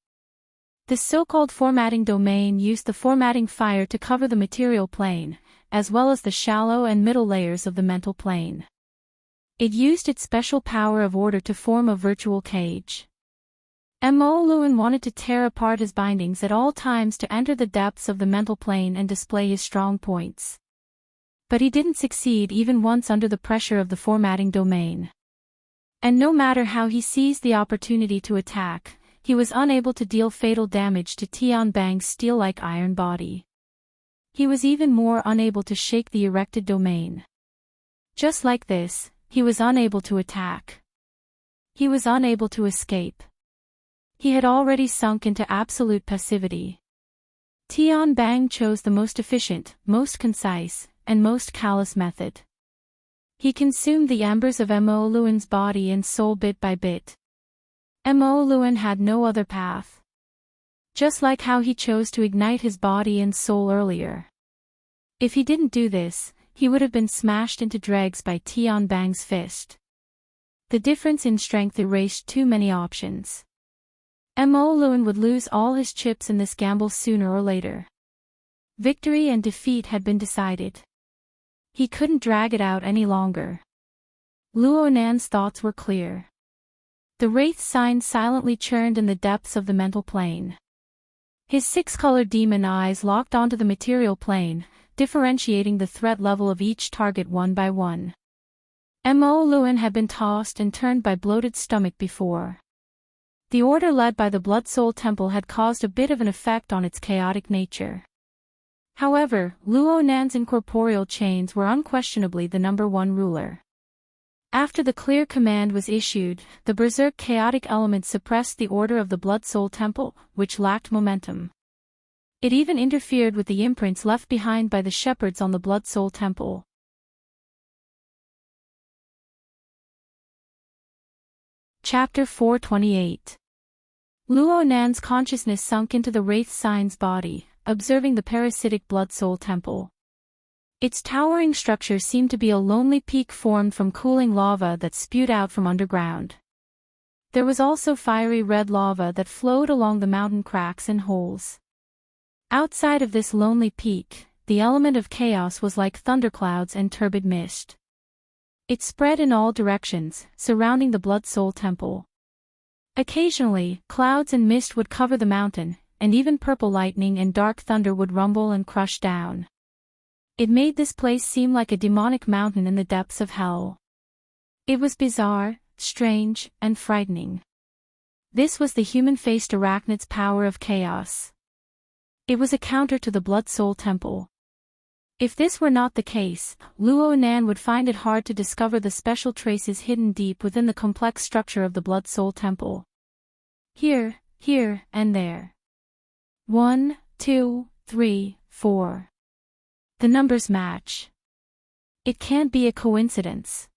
The so-called formatting domain used the formatting fire to cover the material plane, as well as the shallow and middle layers of the mental plane. It used its special power of order to form a virtual cage. Mo Luan wanted to tear apart his bindings at all times to enter the depths of the mental plane and display his strong points. But he didn't succeed even once under the pressure of the formatting domain. And no matter how he seized the opportunity to attack, he was unable to deal fatal damage to Tian Bang's steel-like iron body. He was even more unable to shake the erected domain. Just like this, he was unable to attack. He was unable to escape. He had already sunk into absolute passivity. Tian Bang chose the most efficient, most concise, and most callous method. He consumed the embers of Mo Luan's body and soul bit by bit. Mo Luan had no other path. Just like how he chose to ignite his body and soul earlier. If he didn't do this, he would have been smashed into dregs by Tian Bang's fist. The difference in strength erased too many options. Mo Luan would lose all his chips in this gamble sooner or later. Victory and defeat had been decided. He couldn't drag it out any longer. Luo Nan's thoughts were clear. The wraith sign silently churned in the depths of the mental plane. His six-colored demon eyes locked onto the material plane, differentiating the threat level of each target one by one. Mo Luan had been tossed and turned by bloated stomach before. The order led by the Blood Soul Temple had caused a bit of an effect on its chaotic nature. However, Luo Nan's incorporeal chains were unquestionably the number one ruler. After the clear command was issued, the berserk chaotic element suppressed the order of the Blood Soul Temple, which lacked momentum. It even interfered with the imprints left behind by the shepherds on the Blood Soul Temple. Chapter 428. Luo Nan's consciousness sunk into the wraith sign's body, observing the parasitic Blood Soul Temple. Its towering structure seemed to be a lonely peak formed from cooling lava that spewed out from underground. There was also fiery red lava that flowed along the mountain cracks and holes. Outside of this lonely peak, the element of chaos was like thunderclouds and turbid mist. It spread in all directions, surrounding the Blood Soul Temple. Occasionally, clouds and mist would cover the mountain, and even purple lightning and dark thunder would rumble and crush down. It made this place seem like a demonic mountain in the depths of hell. It was bizarre, strange, and frightening. This was the human-faced arachnid's power of chaos. It was a counter to the Blood Soul Temple. If this were not the case, Luo Nan would find it hard to discover the special traces hidden deep within the complex structure of the Blood Soul Temple. Here, and there. 1, 2, 3, 4. The numbers match. It can't be a coincidence.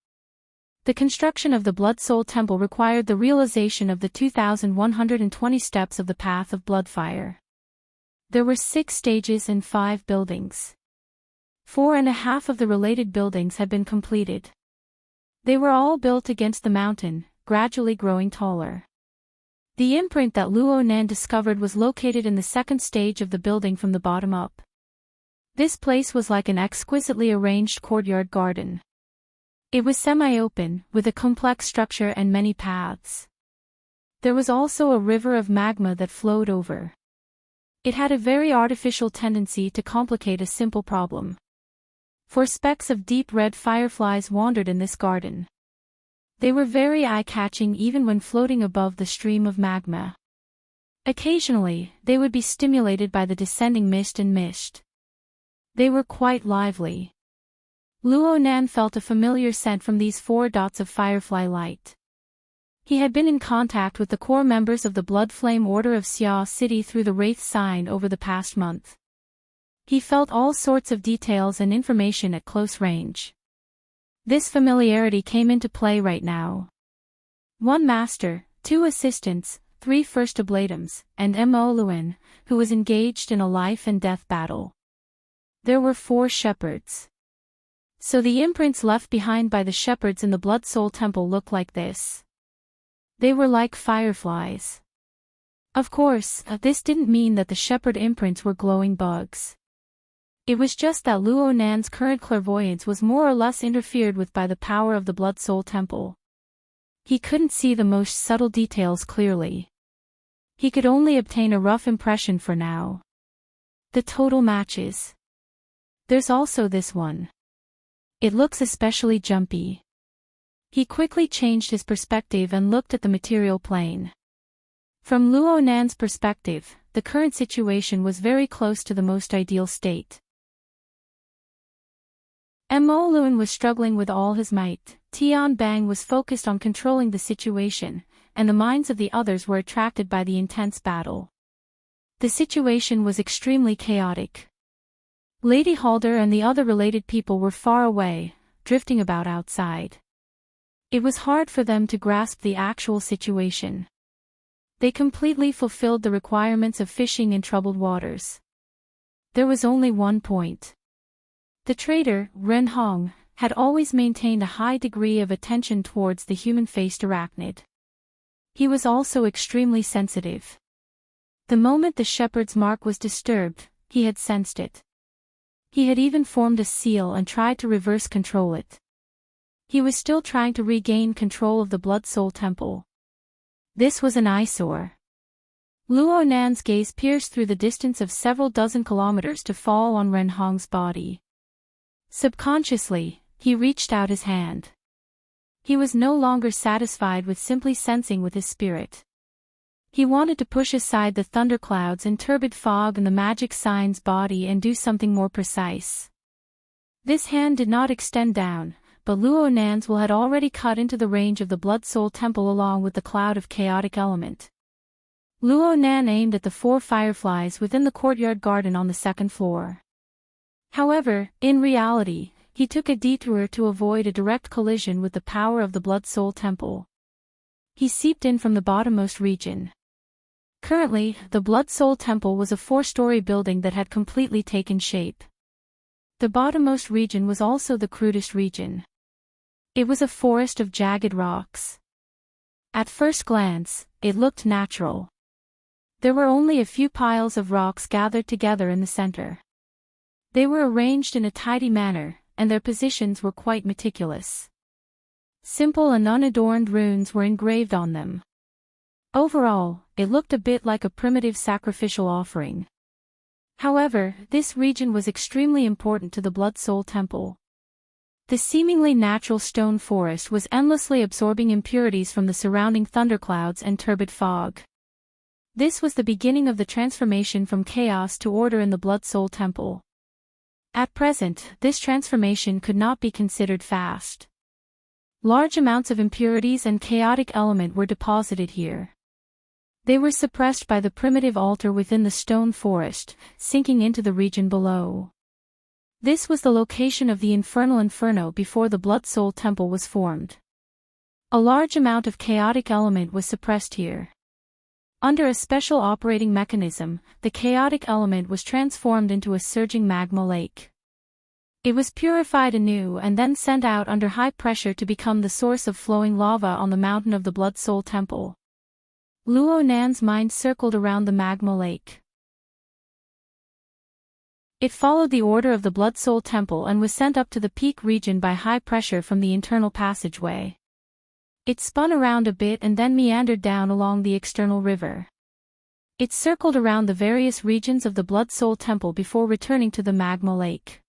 The construction of the Blood Soul Temple required the realization of the 2,120 steps of the path of Bloodfire. There were 6 stages and 5 buildings. 4.5 of the related buildings had been completed. They were all built against the mountain, gradually growing taller. The imprint that Luo Nan discovered was located in the second stage of the building from the bottom up. This place was like an exquisitely arranged courtyard garden. It was semi-open, with a complex structure and many paths. There was also a river of magma that flowed over. It had a very artificial tendency to complicate a simple problem. For specks of deep red fireflies wandered in this garden. They were very eye-catching even when floating above the stream of magma. Occasionally, they would be stimulated by the descending mist and mist. They were quite lively. Luo Nan felt a familiar scent from these 4 dots of firefly light. He had been in contact with the core members of the Blood Flame Order of Xia City through the Wraith sign over the past month. He felt all sorts of details and information at close range. This familiarity came into play right now. 1 master, 2 assistants, 3 first oblatums, and Mo Luan, who was engaged in a life and death battle. There were 4 shepherds. So the imprints left behind by the shepherds in the Blood Soul Temple looked like this. They were like fireflies. Of course, this didn't mean that the shepherd imprints were glowing bugs. It was just that Luo Nan's current clairvoyance was more or less interfered with by the power of the Blood Soul Temple. He couldn't see the most subtle details clearly. He could only obtain a rough impression for now. The total matches. There's also this one. It looks especially jumpy. He quickly changed his perspective and looked at the material plane. From Luo Nan's perspective, the current situation was very close to the most ideal state. Mo Luan was struggling with all his might, Tian Bang was focused on controlling the situation, and the minds of the others were attracted by the intense battle. The situation was extremely chaotic. Lady Halder and the other related people were far away, drifting about outside. It was hard for them to grasp the actual situation. They completely fulfilled the requirements of fishing in troubled waters. There was only one point. The trader, Ren Hong, had always maintained a high degree of attention towards the human-faced arachnid. He was also extremely sensitive. The moment the shepherd's mark was disturbed, he had sensed it. He had even formed a seal and tried to reverse control it. He was still trying to regain control of the Blood Soul Temple. This was an eyesore. Luo Nan's gaze pierced through the distance of several dozen kilometers to fall on Ren Hong's body. Subconsciously, he reached out his hand. He was no longer satisfied with simply sensing with his spirit. He wanted to push aside the thunderclouds and turbid fog in the magic sign's body and do something more precise. This hand did not extend down, but Luo Nan's will had already cut into the range of the Blood Soul Temple along with the cloud of chaotic element. Luo Nan aimed at the 4 fireflies within the courtyard garden on the 2nd floor. However, in reality, he took a detour to avoid a direct collision with the power of the Blood Soul Temple. He seeped in from the bottommost region. Currently, the Blood Soul Temple was a 4-story building that had completely taken shape. The bottommost region was also the crudest region. It was a forest of jagged rocks. At first glance, it looked natural. There were only a few piles of rocks gathered together in the center. They were arranged in a tidy manner, and their positions were quite meticulous. Simple and unadorned runes were engraved on them. Overall, it looked a bit like a primitive sacrificial offering. However, this region was extremely important to the Blood Soul Temple. The seemingly natural stone forest was endlessly absorbing impurities from the surrounding thunderclouds and turbid fog. This was the beginning of the transformation from chaos to order in the Blood Soul Temple. At present, this transformation could not be considered fast. Large amounts of impurities and chaotic element were deposited here. They were suppressed by the primitive altar within the stone forest, sinking into the region below. This was the location of the infernal inferno before the Blood Soul Temple was formed. A large amount of chaotic element was suppressed here. Under a special operating mechanism, the chaotic element was transformed into a surging magma lake. It was purified anew and then sent out under high pressure to become the source of flowing lava on the mountain of the Blood Soul Temple. Luo Nan's mind circled around the magma lake. It followed the order of the Blood Soul Temple and was sent up to the peak region by high pressure from the internal passageway. It spun around a bit and then meandered down along the external river. It circled around the various regions of the Blood Soul Temple before returning to the magma lake.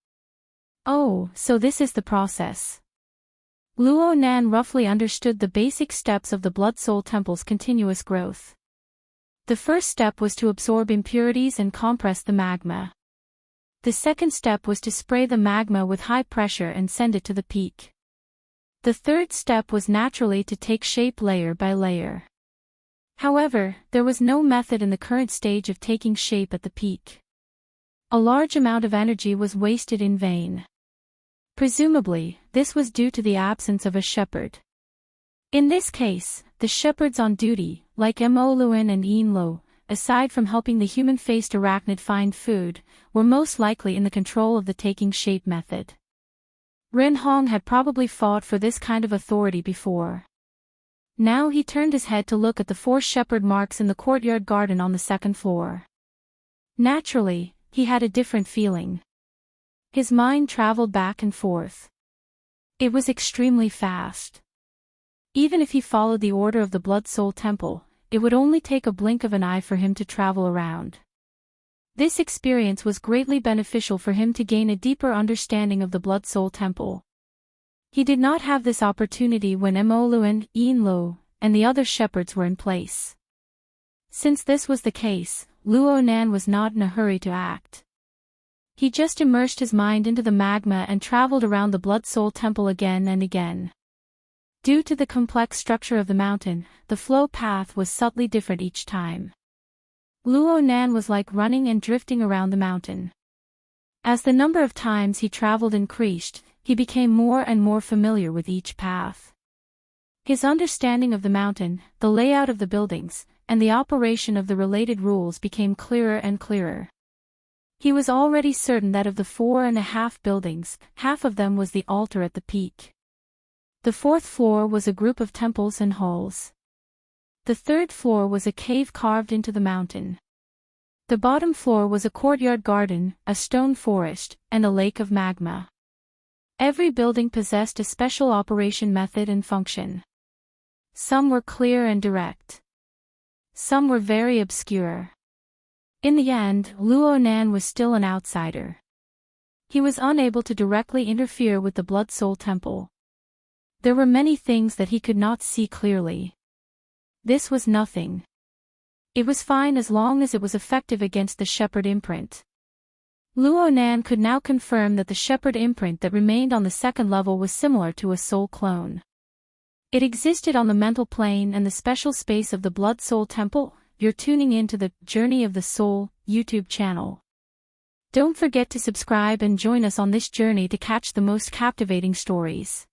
Oh, so this is the process. Luo Nan roughly understood the basic steps of the Blood Soul Temple's continuous growth. The first step was to absorb impurities and compress the magma. The second step was to spray the magma with high pressure and send it to the peak. The third step was naturally to take shape layer by layer. However, there was no method in the current stage of taking shape at the peak. A large amount of energy was wasted in vain. Presumably, this was due to the absence of a shepherd. In this case, the shepherds on duty, like Mo Luin and Yin Lo, aside from helping the human-faced arachnid find food, were most likely in the control of the taking shape method. Ren Hong had probably fought for this kind of authority before. Now he turned his head to look at the 4 shepherd marks in the courtyard garden on the second floor. Naturally, he had a different feeling. His mind traveled back and forth. It was extremely fast. Even if he followed the order of the Blood Soul Temple, it would only take a blink of an eye for him to travel around. This experience was greatly beneficial for him to gain a deeper understanding of the Blood Soul Temple. He did not have this opportunity when Mo Luin, Yin Lo, and the other shepherds were in place. Since this was the case, Luo Nan was not in a hurry to act. He just immersed his mind into the magma and traveled around the Blood Soul Temple again and again. Due to the complex structure of the mountain, the flow path was subtly different each time. Luo Nan was like running and drifting around the mountain. As the number of times he traveled increased, he became more and more familiar with each path. His understanding of the mountain, the layout of the buildings, and the operation of the related rules became clearer and clearer. He was already certain that of the 4.5 buildings, half of them was the altar at the peak. The 4th floor was a group of temples and halls. The 3rd floor was a cave carved into the mountain. The bottom floor was a courtyard garden, a stone forest, and a lake of magma. Every building possessed a special operation method and function. Some were clear and direct. Some were very obscure. In the end, Luo Nan was still an outsider. He was unable to directly interfere with the Blood Soul Temple. There were many things that he could not see clearly. This was nothing. It was fine as long as it was effective against the shepherd imprint. Luo Nan could now confirm that the shepherd imprint that remained on the 2nd level was similar to a soul clone. It existed on the mental plane and the special space of the Blood Soul Temple. You're tuning in to the Journey of the Soul YouTube channel. Don't forget to subscribe and join us on this journey to catch the most captivating stories.